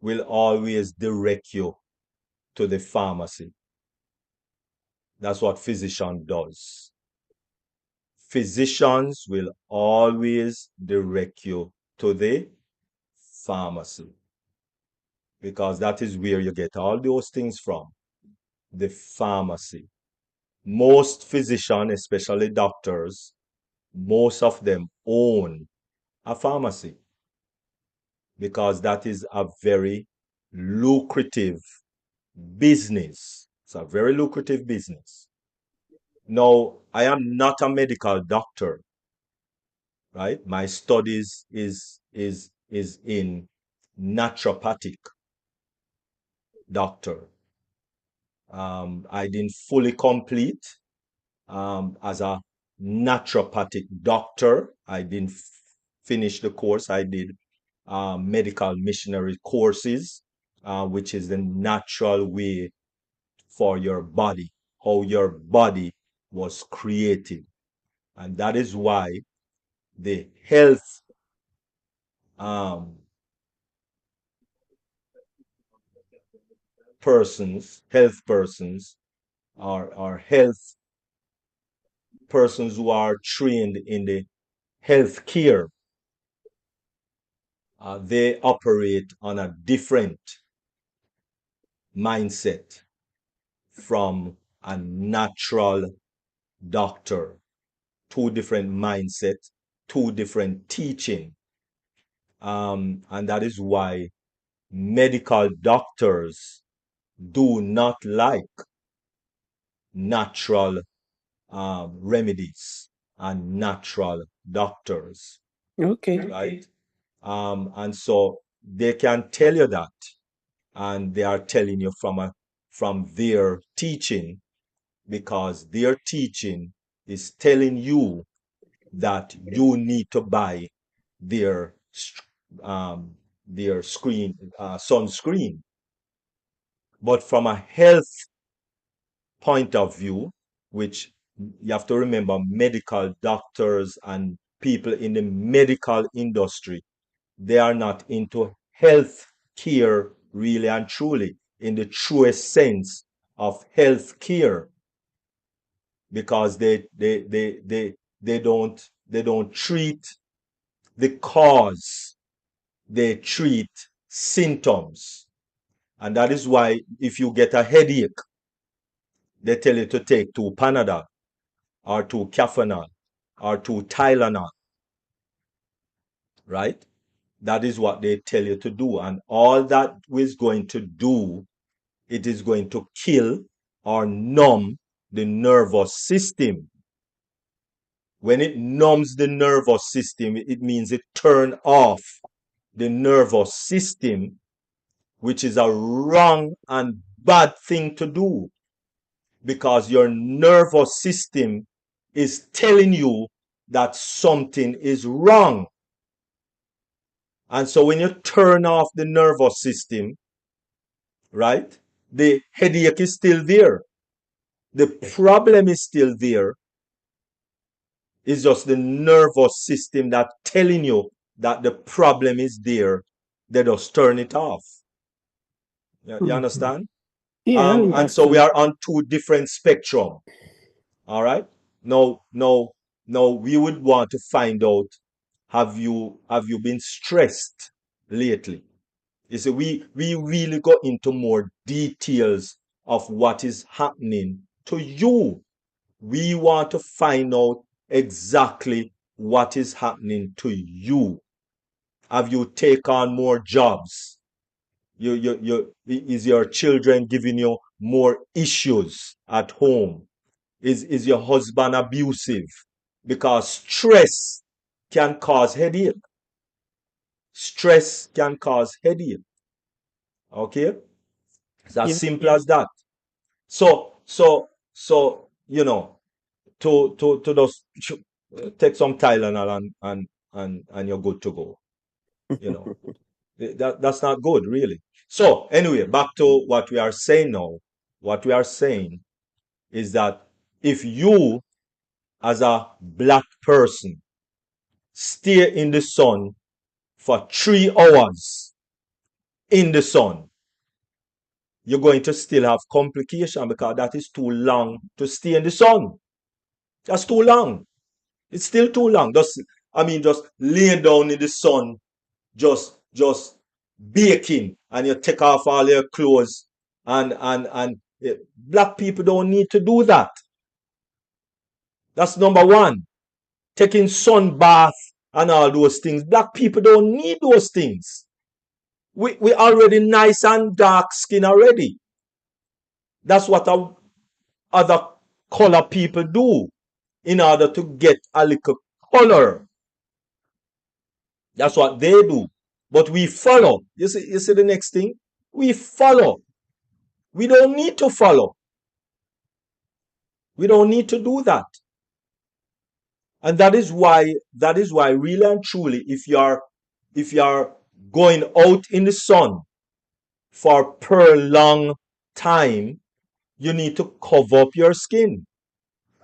will always direct you to the pharmacy. That's what physician does. Physicians will always direct you to the pharmacy because that is where you get all those things from. The pharmacy. Most physicians, especially doctors, most of them own a pharmacy because that is a very lucrative business. It's a very lucrative business. Now, I am not a medical doctor, right? My studies is in naturopathic doctor. I didn't fully complete as a naturopathic doctor. I didn't finish the course. I did medical missionary courses, which is the natural way for your body, how your body was created. And that is why the um, health persons, or health persons who are trained in the health care, they operate on a different mindset from a natural doctor. Two different mindset, two different teaching. And that is why medical doctors do not like natural remedies and natural doctors, Okay. right? And so they can tell you that, and they are telling you from their teaching because their teaching is telling you that you need to buy their um, their sunscreen. But from a health point of view, which You have to remember medical doctors and people in the medical industry, they are not into health care really and truly in the truest sense of health care, because they don't treat the cause, they treat symptoms. And that is why if you get a headache, they tell you to take 2 Panadol or 2 Caffeinol or 2 Tylenol, right? That is what they tell you to do. And all that is going to do, it is going to kill or numb the nervous system. When it numbs the nervous system, it means it turn off the nervous system, which is a wrong and bad thing to do, because your nervous system is telling you that something is wrong. And so when you turn off the nervous system, right, the headache is still there. The problem is still there. It's just the nervous system that telling you that the problem is there. They just turn it off. You understand? Yeah, I And so we understand. are on 2 different spectrum. All right. Now, we would want to find out: have you been stressed lately? You see, we really go into more details of what is happening to you. We want to find out exactly what is happening to you. Have you taken on more jobs? Is your children giving you more issues at home? Is your husband abusive? Because stress can cause headache. Stress can cause headache. Okay? It's as Yeah. simple as that. So to just take some Tylenol and you're good to go. You know, that's not good, really. So anyway, back to what we are saying now. What we are saying is that if you, as a black person, stay in the sun for 3 hours in the sun, you're going to still have complication, because that is too long to stay in the sun. That's too long. It's still too long. Just laying down in the sun, just baking, and you take off all your clothes, and black people don't need to do that. That's number one. Taking sun bath and all those things. Black people don't need those things. We already nice and dark skin already. That's what other color people do in order to get a little color. That's what they do. But we follow. You see the next thing? We follow. We don't need to follow. We don't need to do that. And that is why really and truly, if you're going out in the sun for prolonged time, you need to cover up your skin.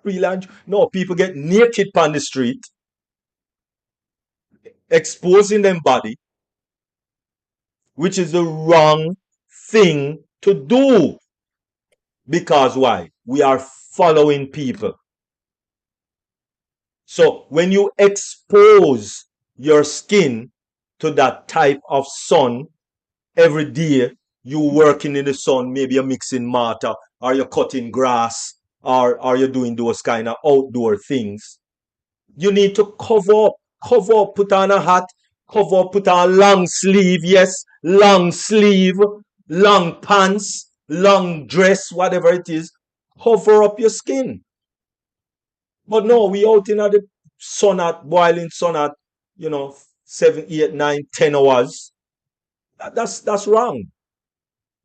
Really and no, people get naked on the street, exposing them body, which is the wrong thing to do. Because why? We are following people. So when you expose your skin to that type of sun every day, you working in the sun, maybe you're mixing mortar, or you're cutting grass, or you're doing those kind of outdoor things, you need to cover up, put on a hat, cover up, put on long sleeve, yes, long sleeve, long pants, long dress, whatever it is, cover up your skin. But no, we out in the sun at boiling sun at 7, 8, 9, 10 hours. That's wrong.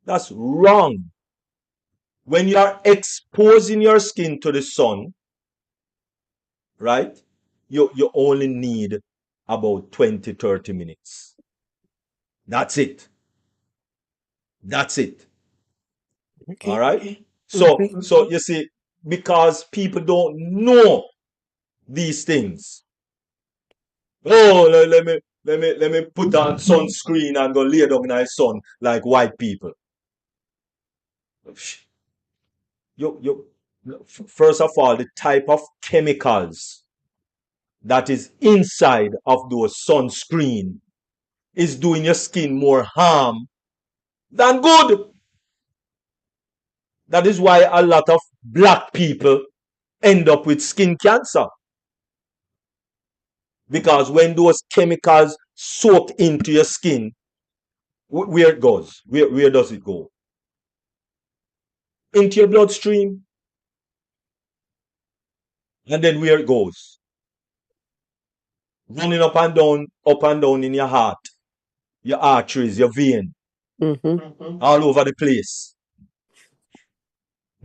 That's wrong. When you are exposing your skin to the sun, right? You only need about 20, 30 minutes. That's it. That's it. Okay. All right. Okay. So you see, because people don't know these things. Oh, let me put on sunscreen and go lay down in the sun like white people. First of all, the type of chemicals that is inside of those sunscreen is doing your skin more harm than good. That is why a lot of black people end up with skin cancer. Because when those chemicals soak into your skin, where it goes? Where does it go? Into your bloodstream. And then where it goes? Running up and down in your heart, your arteries, your vein, all over the place.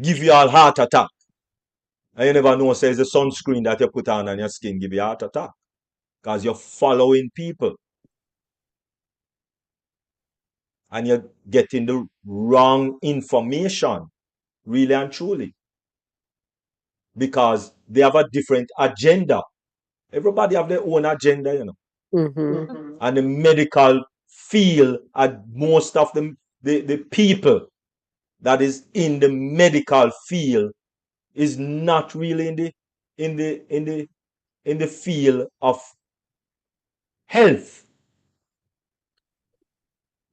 Give you all heart attack. And you never know, says the sunscreen that you put on your skin give you a heart attack. Because you're following people. And you're getting the wrong information, really and truly. Because they have a different agenda. Everybody have their own agenda, you know. And the medical field, and most of the people that is in the medical field is not really in the field of health.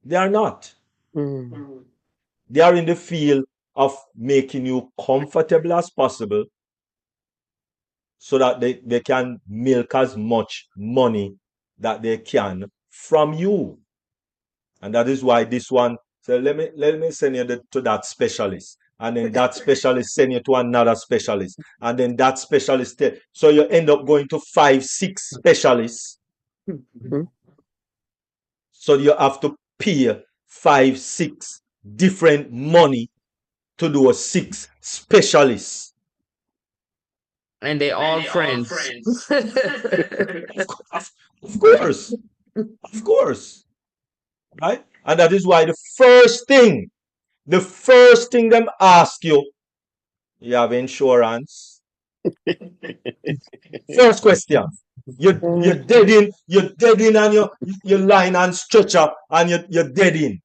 They are not. They are in the field of making you comfortable as possible so that they can milk as much money that they can from you. And that is why this one said, let me send you to that specialist. And then that specialist send you to another specialist. And then that specialist. So you end up going to 5, 6 specialists. So you have to pay 5, 6 different money to do a 6 specialists. And they're all friends. Of course. Of course. Right? And that is why the first thing them ask you have insurance? First question. You're dead in and you're lying on stretcher and you're dead in.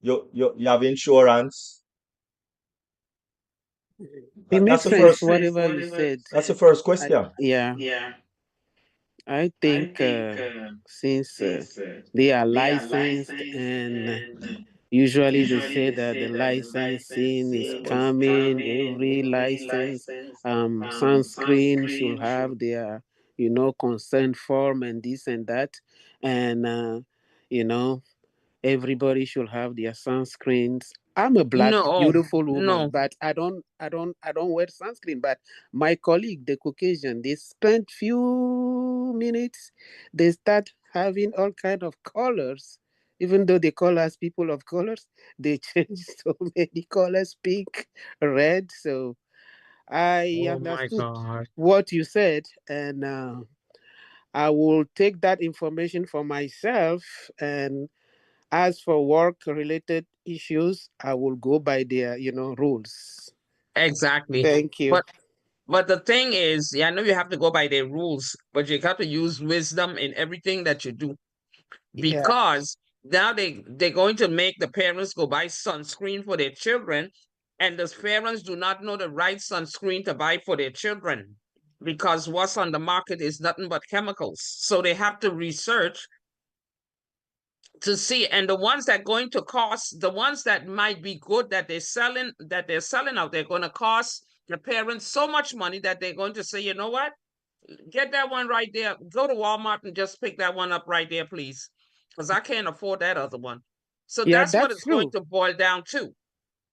You have insurance? It makes sense, whatever you said. That's the first question. I think since they are licensed and usually they say that the licensing is coming, every license sunscreen should have their, consent form and this and that. And, everybody should have their sunscreens. I'm a black, beautiful woman, but I don't wear sunscreen. But my colleague, the Caucasian, they spend few minutes, they start having all kind of colors. Even though they call us people of colors, they change so many colors, pink, red. So I understood what you said, and I will take that information for myself. And as for work-related issues, I will go by their, rules. Exactly. Thank you. But the thing is, I know you have to go by their rules, but you have to use wisdom in everything that you do. Because now they're going to make the parents go buy sunscreen for their children, and the parents do not know the right sunscreen to buy for their children because what's on the market is nothing but chemicals. So they have to research to see, and the ones that going to cost, the ones that might be good that they're selling out, they're going to cost the parents so much money that they're going to say, you know what, get that one right there, go to Walmart and just pick that one up right there, please, because I can't afford that other one. So that's what it's going to boil down to.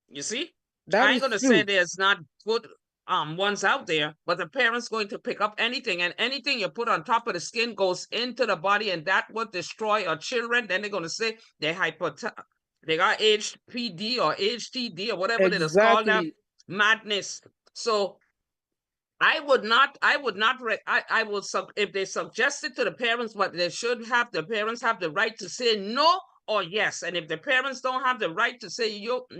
You see, I ain't going to say there's not good ones out there, but the parents going to pick up anything, and anything you put on top of the skin goes into the body, and that would destroy our children. Then they're going to say they got HPD or HTD or whatever it is called now. Madness. So I would not, if they suggested to the parents, but the parents have the right to say no or yes. And if the parents don't have the right to say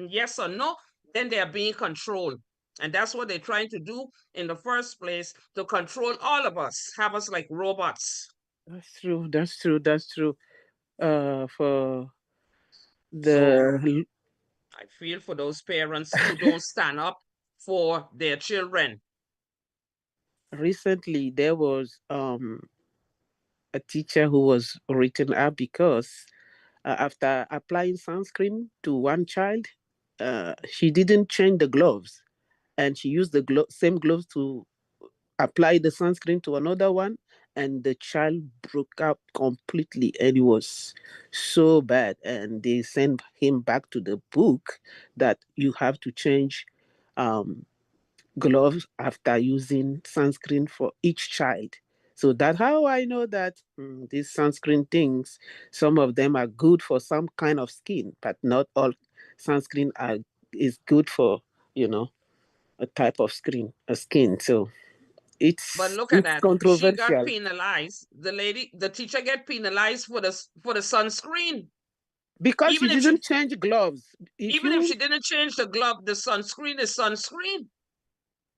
yes or no, then they're being controlled. And that's what they're trying to do in the first place, to control all of us, have us like robots. That's true. That's true. That's true. For So the I feel for those parents who don't stand up for their children. recently there was a teacher who was written up because after applying sunscreen to one child, she didn't change the gloves, and she used the same gloves to apply the sunscreen to another one, and the child broke up completely, and it was so bad, and they sent him back to the book that you have to change um, gloves after using sunscreen for each child. So that's how I know that these sunscreen things, some of them are good for some kind of skin, but not all sunscreen are is good for, you know, a type of skin. So But it's look at it's that. She got controversial penalized. The teacher get penalized for the sunscreen. because she Even if she didn't change gloves. If even if you she didn't change the glove, the sunscreen is sunscreen.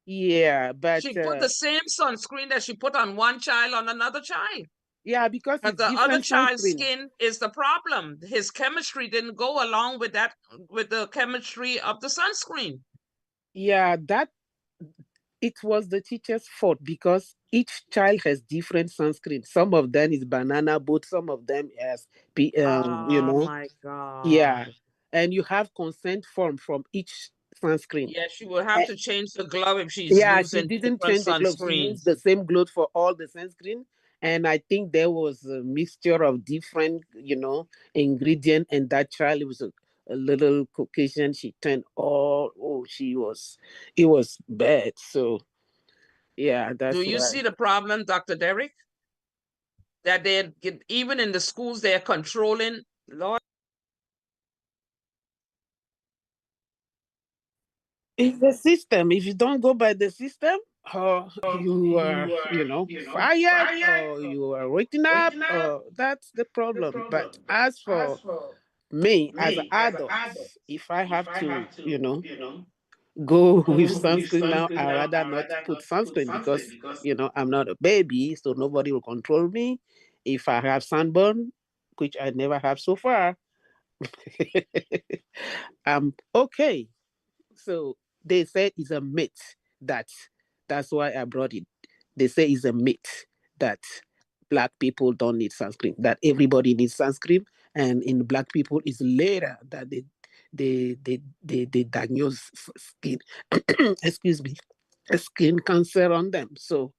Yeah, but She put the same sunscreen that she put on one child on another child. yeah, because But it's the other different child's sunscreen. skin is the problem. His chemistry didn't go along with that, with the chemistry of the sunscreen. Yeah, that it was the teacher's fault because each child has different sunscreen. Some of them is banana boat, some of them has, you Oh know, my yeah, God. and you have consent form from each sunscreen. Yeah, she will have to change the glove if she's Yeah, she using didn't different change the glove. She used sunscreens. the same glove for all the sunscreen. And I think there was a mixture of different, ingredient. And that child was a little Caucasian. She turned all, oh, it was bad. So, yeah, Do that's you why. see the problem, Dr. Derrick? That they're even in the schools they're controlling. Lord, It's the system. If you don't go by the system, you are, fired or you are written up. That's the problem. But as for me as an adult, if I have to, go with sunscreen now, I rather not put sunscreen because I'm not a baby, so nobody will control me. If I have sunburn, which I never have so far, I'm okay. So they say it's a myth that that's why I brought it. They say it's a myth that black people don't need sunscreen, that everybody needs sunscreen, and in black people it's later that they diagnose skin excuse me, a skin cancer on them. So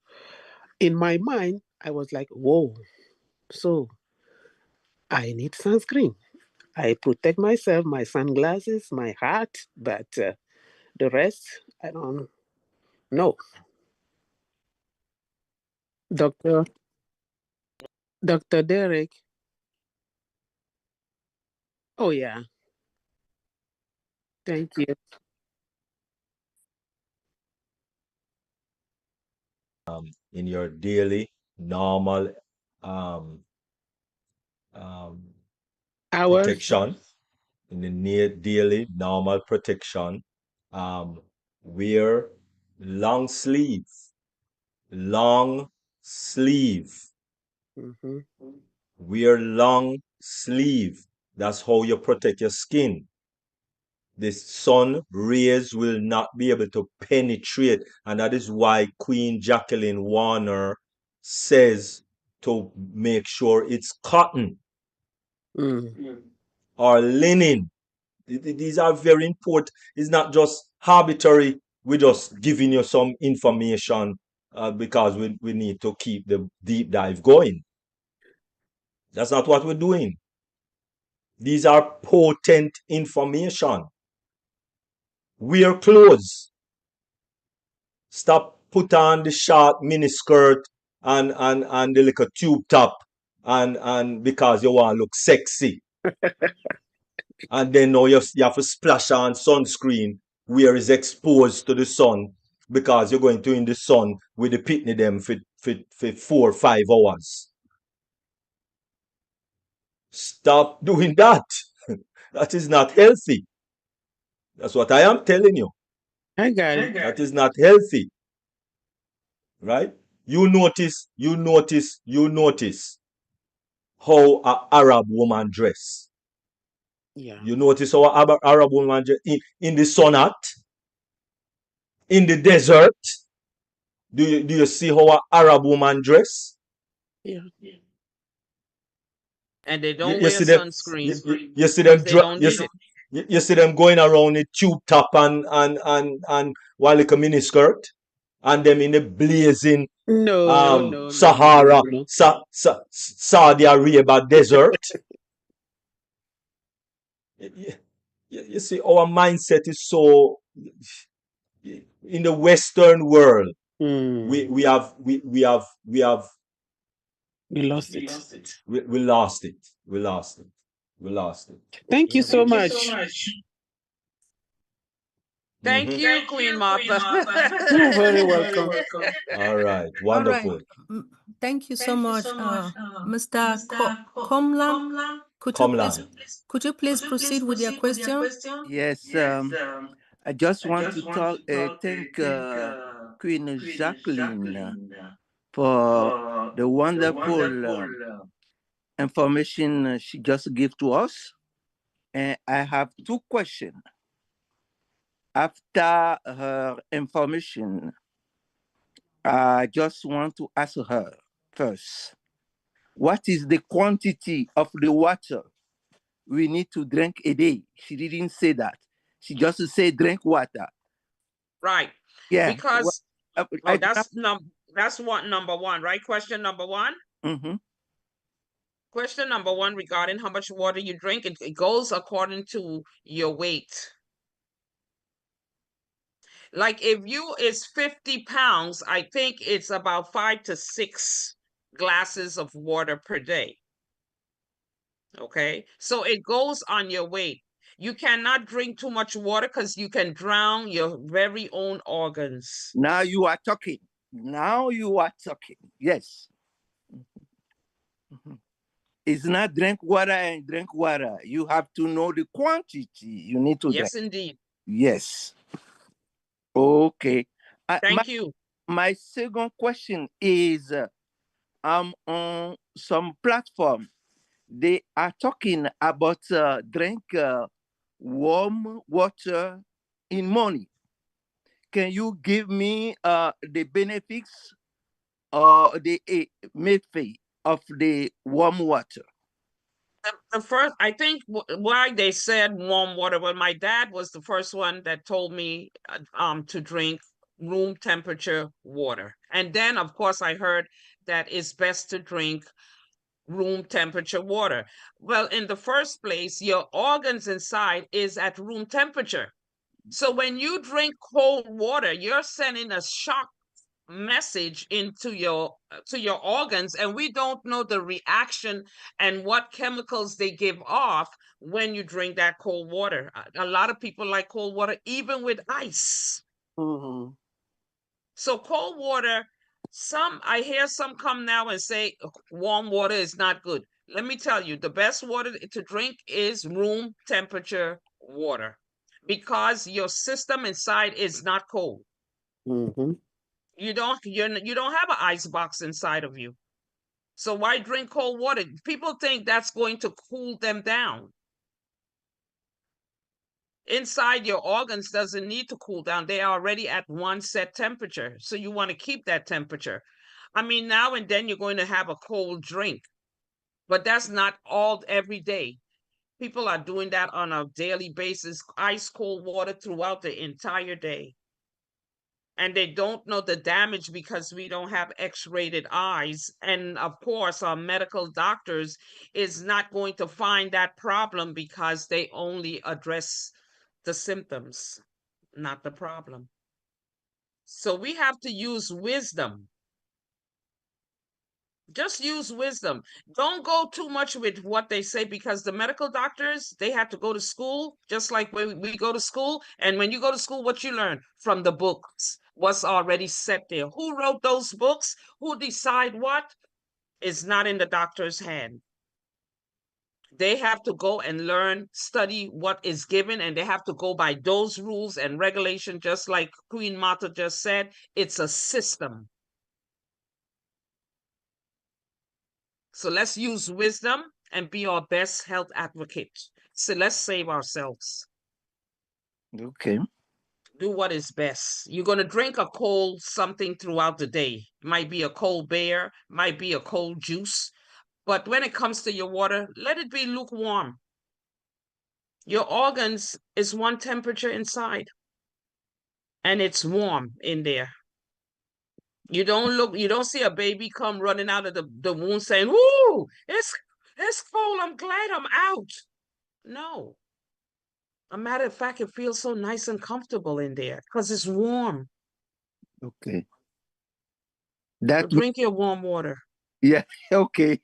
in my mind, I was like, whoa, so I need sunscreen. I protect myself, my sunglasses, my hat, but the rest, I don't know. Doctor Dr. Derek. Oh yeah, thank you. In your daily normal um, um, Hours. protection, in the daily normal protection, um, wear long sleeve, long sleeve, Mm-hmm. wear long sleeve. That's how you protect your skin. The sun rays will not be able to penetrate, and that is why Queen Jacqueline Warner says to make sure it's cotton Mm. or linen. These are very important. It's not just arbitrary. We're just giving you some information because we need to keep the deep dive going. That's not what we're doing. These are potent information. Wear clothes. Stop put on the short miniskirt and the little tube top and because you want to look sexy. And then now you have to splash on sunscreen where it's exposed to the sun because you're going to in the sun with the pitney them for 4 or 5 hours. Stop doing that. That is not healthy. That's what I am telling you. I got it. That is not healthy, right? You notice how a Arab woman dress. Yeah. You notice how a Arab woman dress in the sun hot, in the desert. Do you see how a Arab woman dress? Yeah. And they You, don't you wear see them, sunscreen you see them, because they don't need it. you see them going around in tube top and while like a mini skirt, and them in the blazing No, no, no, no, no, Sahara, no. Saudi Arabia desert. you, you see, our mindset is so in the Western world. Mm, We have we lost it. we lost it. We lost it. We lost it. Thank you Yeah. so much. Thank Mm-hmm. you, Queen Martha. You're very welcome. All right. All right. Wonderful. Thank you so much, Mr. Comlam. Comlan. Could you please proceed with your question? Yes, I just want to thank Queen Jacqueline for the wonderful information she just gave to us. And I have two questions. After her information, I just want to ask her first, what is the quantity of the water we need to drink a day? She didn't say that. She just said drink water. Right. Yeah. Because I that's what number one, right? Question number one. Mm-hmm. Question number one regarding how much water you drink, it goes according to your weight. Like if you is 50 pounds, I think it's about 5 to 6 glasses of water per day. Okay, so it goes on your weight. You cannot drink too much water because you can drown your very own organs. Now you are talking. Now you are talking. Yes. Mm-hmm. It's not drink water and drink water. You have to know the quantity you need to drink. Yes, indeed. Yes. Okay. Thank you. My second question is I'm on some platform. They are talking about drink warm water in morning. Can you give me the benefits or the benefit of the warm water? The first, I think why they said warm water, well, my dad was the first one that told me to drink room temperature water. And then, of course, I heard that it's best to drink room temperature water. Well, in the first place, your organs inside is at room temperature. So when you drink cold water, you're sending a shock message into your to your organs, and we don't know the reaction and what chemicals they give off when you drink that cold water. A lot of people like cold water even with ice. Mm-hmm. So cold water, I hear some come now and say warm water is not good. Let me tell you, the best water to drink is room temperature water, because your system inside is not cold. Mm-hmm. You don't have an ice box inside of you. So why drink cold water? People think that's going to cool them down. Inside your organs doesn't need to cool down. They are already at one set temperature. So you want to keep that temperature. I mean, now and then you're going to have a cold drink, but that's not all every day. People are doing that on a daily basis, ice cold water throughout the entire day. And they don't know the damage because we don't have x-rated eyes, and of course our medical doctors is not going to find that problem because they only address the symptoms, not the problem. So we have to use wisdom. Just use wisdom. Don't go too much with what they say, because the medical doctors, they have to go to school just like when we go to school. And when you go to school, what you learn from the books, what's already set there. Who wrote those books? Who decide what is not in the doctor's hand. They have to go and learn, study what is given, and they have to go by those rules and regulation, just like Queen Martha just said. It's a system. So let's use wisdom and be our best health advocate. So let's save ourselves. Okay. Do what is best. You're going to drink a cold something throughout the day. It might be a cold beer, might be a cold juice. But when it comes to your water, let it be lukewarm. Your organs is one temperature inside, and it's warm in there. You don't see a baby come running out of the womb saying, "Woo, it's cold. I'm glad I'm out." No. A matter of fact, it feels so nice and comfortable in there because it's warm. Okay. So That drink your warm water. yeah. Okay.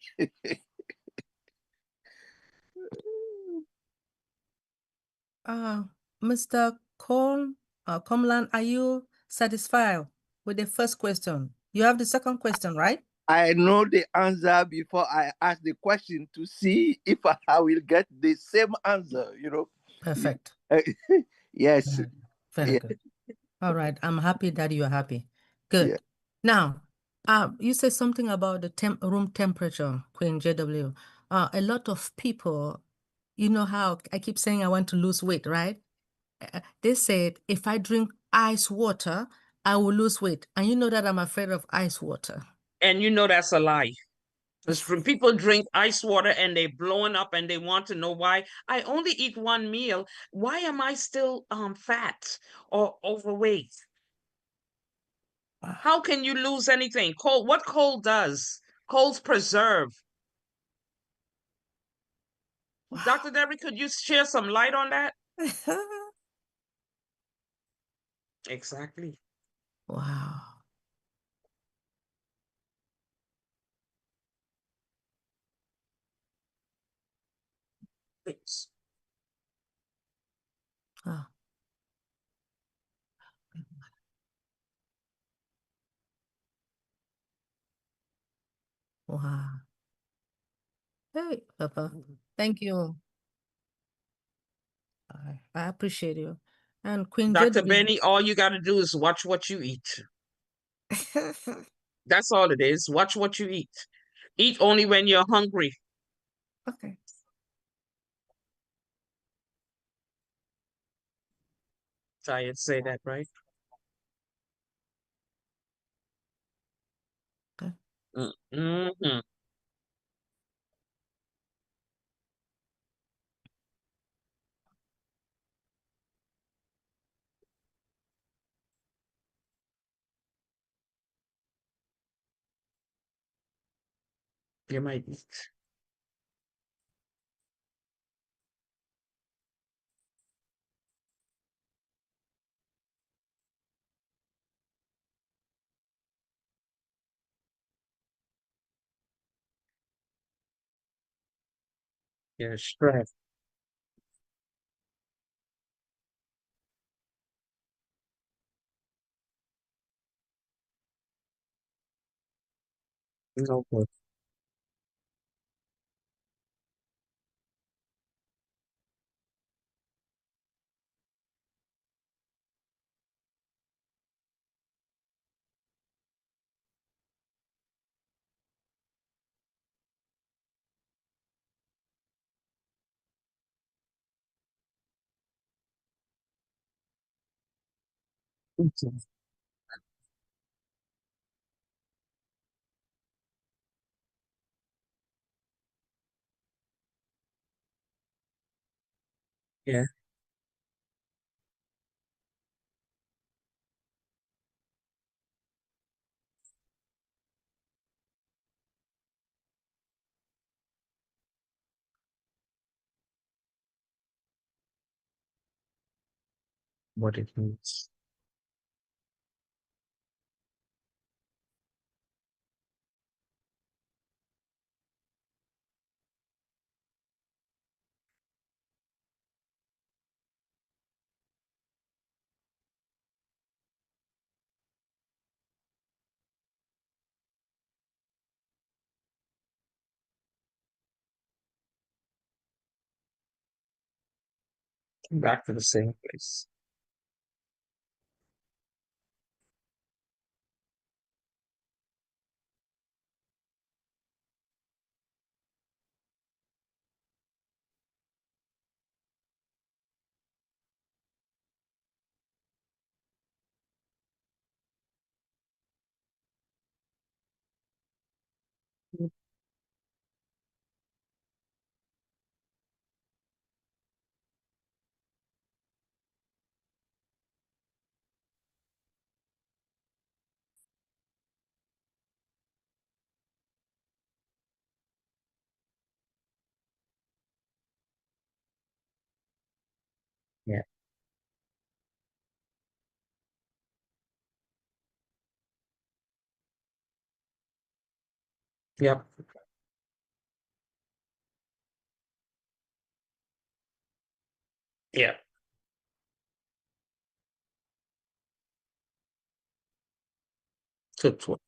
Mr. Cole, Comlan, are you satisfied with the first question? You have the second question, right? I know the answer before I ask the question to see if I will get the same answer. Perfect. Yes. Very Yeah. good. All right. I'm happy that you're happy. Good. Yeah. Now, you said something about the room temperature, Queen JW. A lot of people, you know how I keep saying I want to lose weight, right? They said if I drink ice water, I will lose weight. And you know that I'm afraid of ice water. And you know that's a lie. People drink ice water and they're blowing up and they want to know why. I only eat one meal. Why am I still fat or overweight? How can you lose anything? Cold, what cold does? Colds preserve. Dr. Derrick, could you share some light on that? Exactly. Wow. It's, Ah, wow. Hey, Papa. Thank you. I appreciate you. And Queen Dr. JW. Benny, all you got to do is watch what you eat. That's all it is. Watch what you eat. Eat only when you're hungry. Okay. I say that, right? Okay. Mm-hmm. You might eat. Yeah, stress. No good. Yeah. What it means. Back to the same place. Yeah. Yep. Yeah. Good one.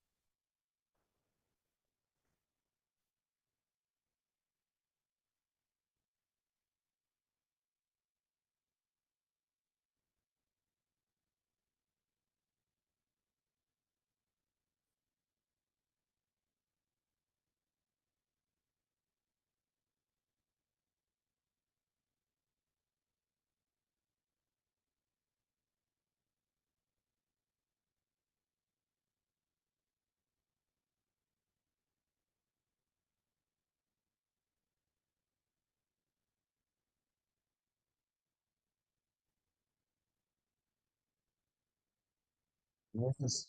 Yes.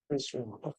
That's right.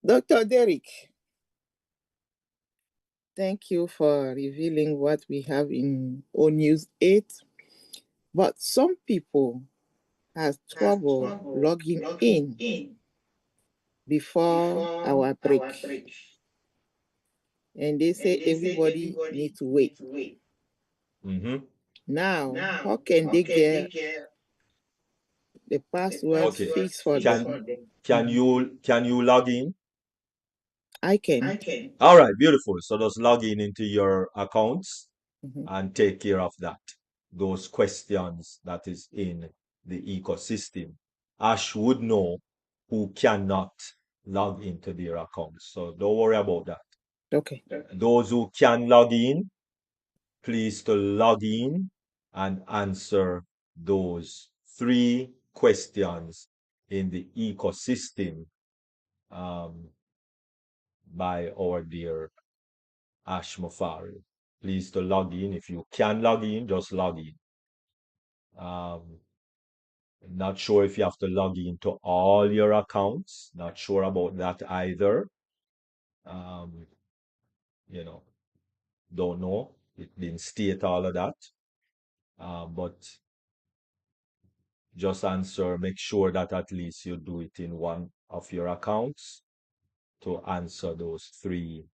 Dr. Derrick, thank you for revealing what we have in O News 8. But some people has trouble logging in before our break. And they say everybody needs to wait. Mm-hmm. Now, how can they get the password Okay. fixed for them? Can you log in? I can. All right, beautiful. So just log in into your accounts Mhm. and take care of that. Those questions that is in the ecosystem. Ash would know who cannot log into their accounts. So don't worry about that. Okay. Those who can log in, please to log in and answer those 3 questions in the ecosystem by our dear Ash Mafari. Please to log in. If you can log in, just log in. Not sure if you have to log into all your accounts. Not sure about that either. Um, you know, don't know. It didn't state all of that. But just answer, make sure that at least you do it in one of your accounts to answer those 3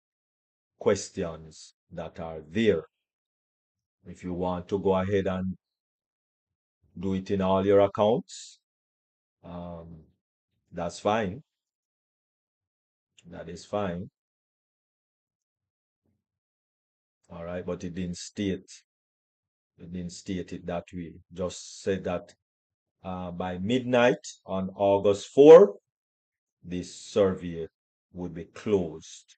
questions that are there. If you want to go ahead and do it in all your accounts, that's fine. That is fine. All right, but it didn't state it that way. Just said that by midnight on August 4, this survey would be closed.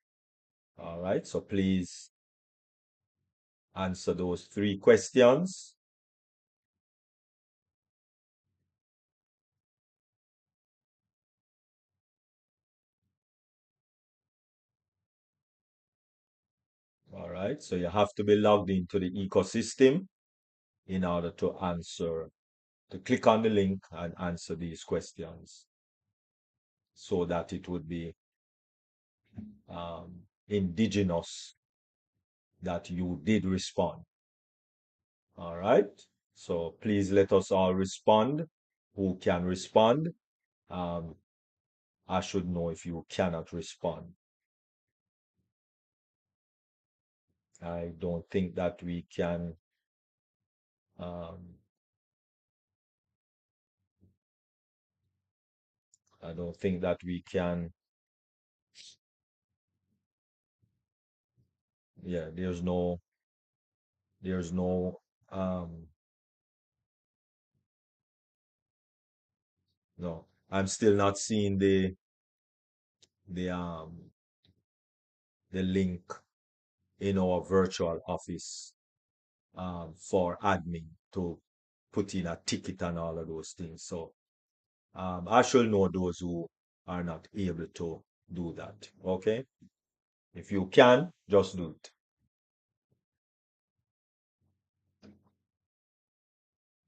All right, so please answer those 3 questions. All right, so you have to be logged into the ecosystem in order to click on the link and answer these questions so that it would be indigenous that you did respond. All right, so please let us all respond who can respond. I should know if you cannot respond. I don't think that we can I don't think that we can. Yeah, there's no no. I'm still not seeing the the link in our virtual office for admin to put in a ticket and all of those things. So I shall know those who are not able to do that. Okay, if you can, just do it.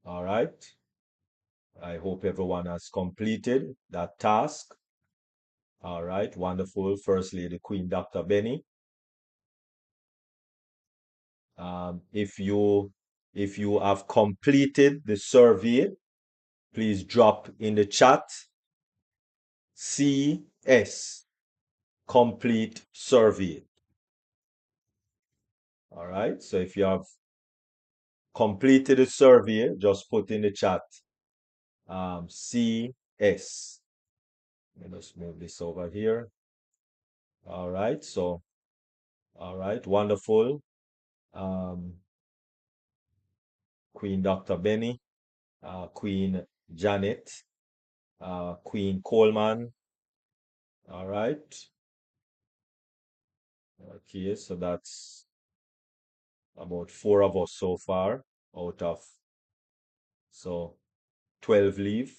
All right. I hope everyone has completed that task. All right, wonderful. First Lady Queen Dr. Benny. If you have completed the survey, please drop in the chat CS complete survey. All right, so if you have completed the survey, just put in the chat CS. Let us move this over here. All right, so all right, wonderful. Queen Dr. Benny, Queen Janet, Queen Coleman. All right. Okay, so that's about 4 of us so far out of, so 12 leave.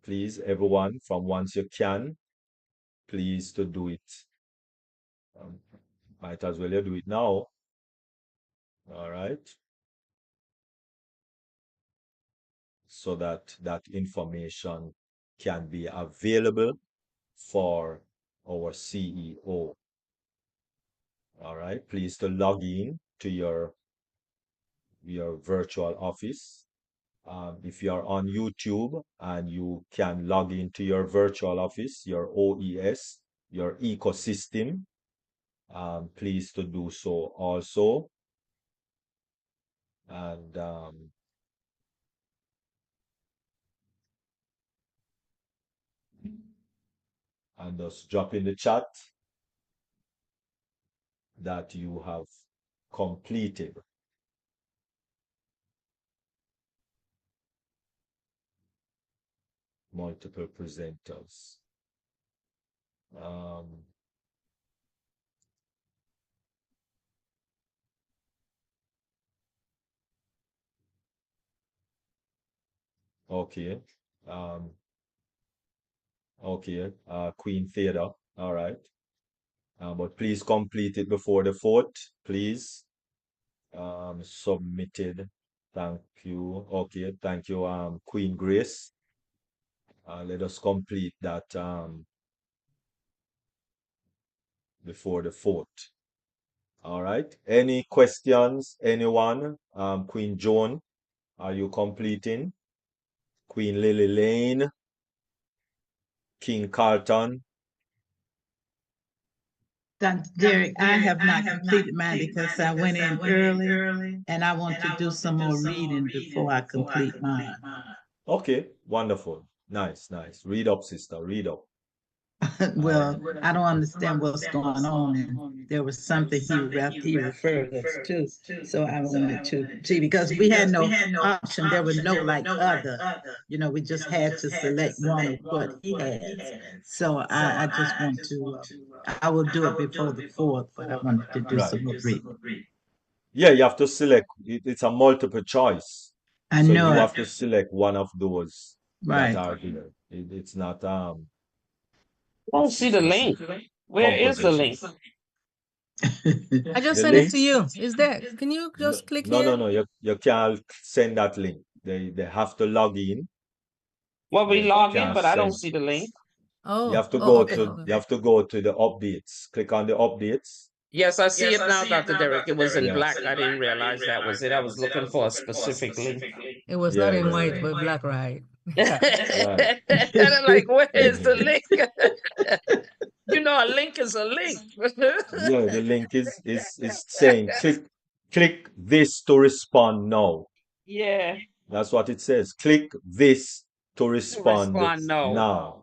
Please, everyone, from once you can, please to do it. Might as well you do it now. All right. so that that information can be available for our CEO. All right, please to log in to your virtual office. If you are on YouTube and you can log into your virtual office, your OES, your ecosystem, please to do so also. And just drop in the chat that you have completed. Multiple presenters. Okay. Okay. Queen Theta. All right. But please complete it before the 4th, please. Submitted. Thank you. Okay. Thank you, Queen Grace. Let us complete that before the 4th. All right. Any questions? Anyone? Queen Joan, are you completing? Queen Lily Lane, King Carlton. Dr. Derrick, I have not completed mine because I went in early and I want to do some more reading before I complete mine. Okay, wonderful. Nice, nice. Read up, sister. Read up. Well, I don't understand what's going on, and there was something he referred us to, so I wanted to see because we had no option. There was no like other, we just had to select one of what he has. So I just want to. I will do it before the 4th, but I wanted to do some more reading. Yeah, you have to select. It's a multiple choice. I So know you it. have to select one of those that Right. are here. It's not I don't see the link. Where is the link? I just The sent it to links? you. Is there? Can you just click No, here? no, no. You can't send that link. They have to log in. Well, we They log in, can't but I don't send. see the link. You have to Oh, go okay. to you have to go to the updates. Click on the updates. Yes, I see it now, Dr. Derrick. It was in Yeah. black. I didn't realize that was it. I was looking for a specific link. It was Yeah, not in yeah, white, yeah. but black, right? Right. And I'm like, where is the link? A link is a link. Yeah, the link is saying click this to respond now. Yeah. That's what it says. Click this to To respond respond, no. now.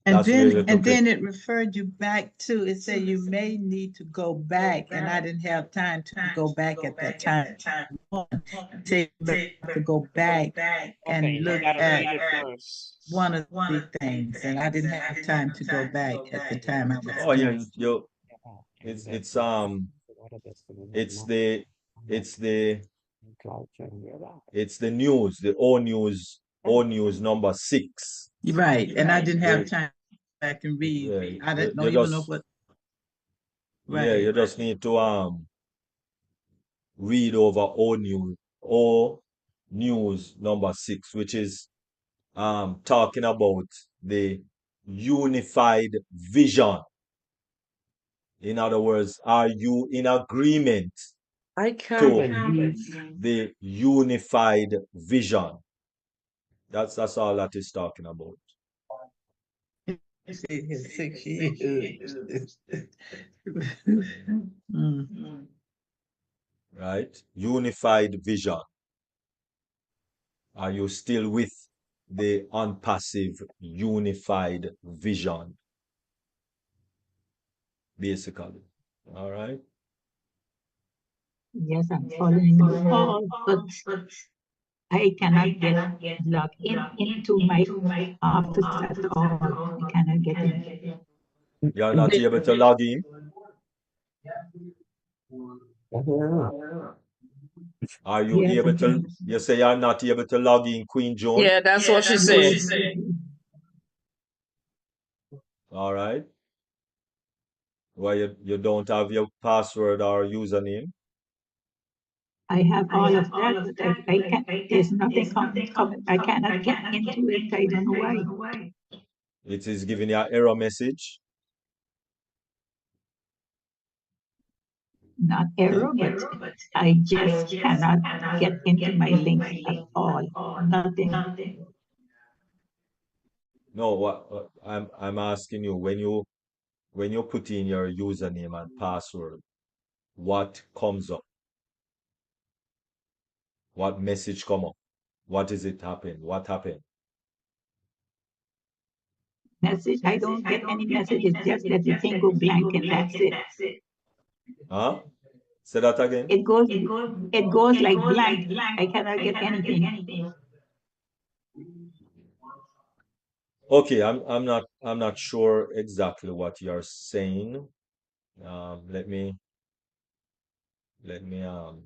And That's where you have to click. then it referred you back to, it said you may need to go back, and I didn't have time to go back at that time. It said you have to go back and Okay, you look gotta at read it first. one of the things, and I didn't have time to go back at the time I was Oh yeah, doing. it's it's the it's the it's the news, the O news number 6. Right, and I didn't Yeah, have time back and read. yeah, I didn't know you even know just what. yeah, you Right. just need to read over O news number 6, which is talking about the unified vision. In other words, are you in agreement I can't to believe. the unified vision? That's all that is talking about. Stayed here 6 years. Mm. Right? Unified vision. Are you still with the unpassive unified vision? Basically. All right. Yes, I'm following you all, but I cannot get logged into my office at all. I cannot get in. You're not able to log in. Are you Yes, I able to? can. You say you're not able to log in, Queen Joan. Yeah, that's what she said. Yes, All right. Well, you don't have your password or username. I have all of that, but I can't, there's nothing coming. I cannot get into it. I don't know why. It is giving you an error message. Not error, but I just cannot get into my link at all. Nothing. No, what I'm asking you, when you put in your username and password, what comes up? What message come up? What is it happen? What happened? Message, I don't get any message. It's just that the thing go blank and that's it. Huh? Say that again. It goes like blank. I cannot get anything. Okay, I'm not sure exactly what you're saying. Let me let me um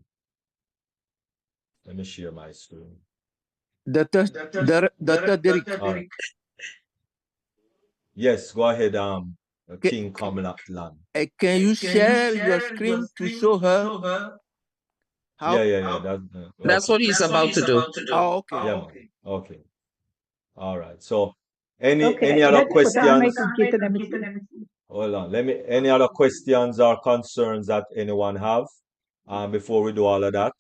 let me share my screen. Dr. Dr. Derrick, Yes, go ahead, ca- King Kamlat Land. can you share your screen to show her how? Yeah. That's Okay. what he's about to do. Oh, okay. Yeah, man. Okay. All right. So, any Okay, other let me put on my questions? computer. Let me see. Hold on. Any other questions or concerns that anyone have before we do all of that?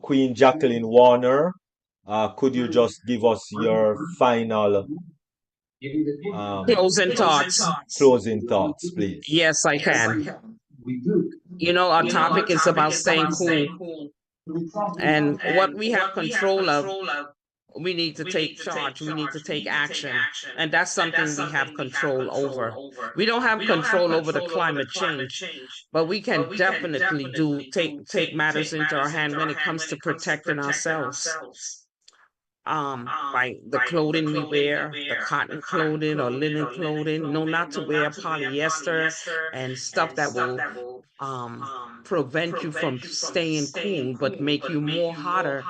Queen Jacqueline Warner, could you just give us your final Closing thoughts. closing thoughts, please? Yes, I can. Our topic is about staying cool. And what we have control of, we need to take charge. We need to take action. And that's something we have control over. We don't have control over the climate change, but we can definitely take matters into our hand when it comes to protecting ourselves. By the clothing we wear, the cotton clothing or linen clothing, no, not to wear polyester and stuff that will prevent you from staying cool, but make you more hotter,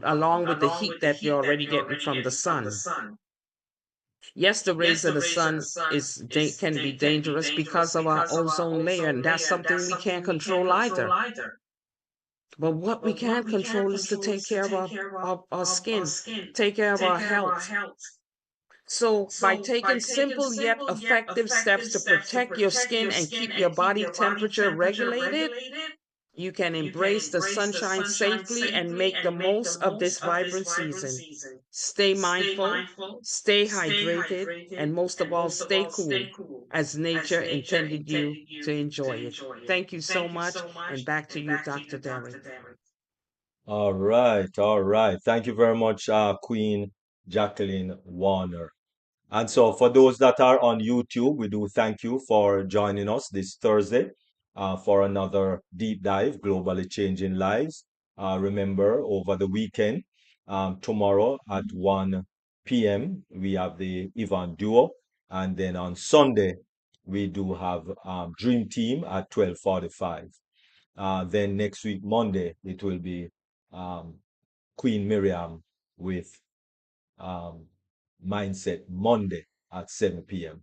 along with the heat that you're already getting from the sun. Yes, the rays of the sun can be dangerous because of our ozone layer, and that's something we can't control either. But what we can control is to take care of our skin, take care of our health. So, by taking simple yet effective steps to protect your skin and keep your body temperature regulated, you can embrace the sunshine safely and make the most of this vibrant season. Stay mindful, stay hydrated, and most of all, stay cool as nature intended you to enjoy it. Thank you so much, and back to you, Dr. Derrick. All right, all right. Thank you very much, Queen Jacqueline Warner. And so, for those that are on YouTube, we do thank you for joining us this Thursday for another deep dive, globally changing lives. Remember, over the weekend, tomorrow at 1 p.m., we have the Ivan Duo. And then on Sunday, we do have Dream Team at 12:45. Then next week, Monday, it will be um, Queen Miriam with um, Mindset Monday at 7 p.m.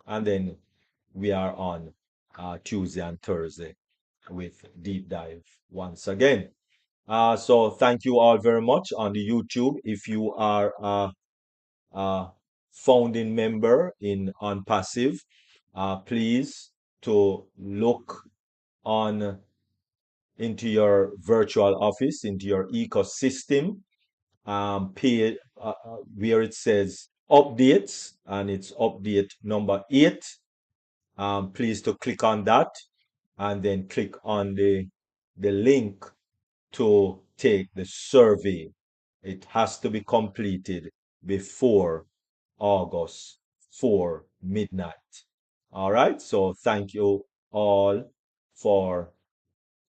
And then we are on Tuesday and Thursday with Deep Dive once again. So thank you all very much on the YouTube. If you are a founding member on Passive, please to look on into your virtual office, into your ecosystem, page where it says updates, and it's update number 8. Please to click on that and then click on the link to take the survey. It has to be completed before August 4 midnight. All right. So thank you all for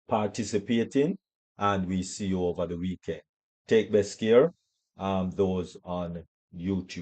participating, and we see you over the weekend. Take best care, those on YouTube.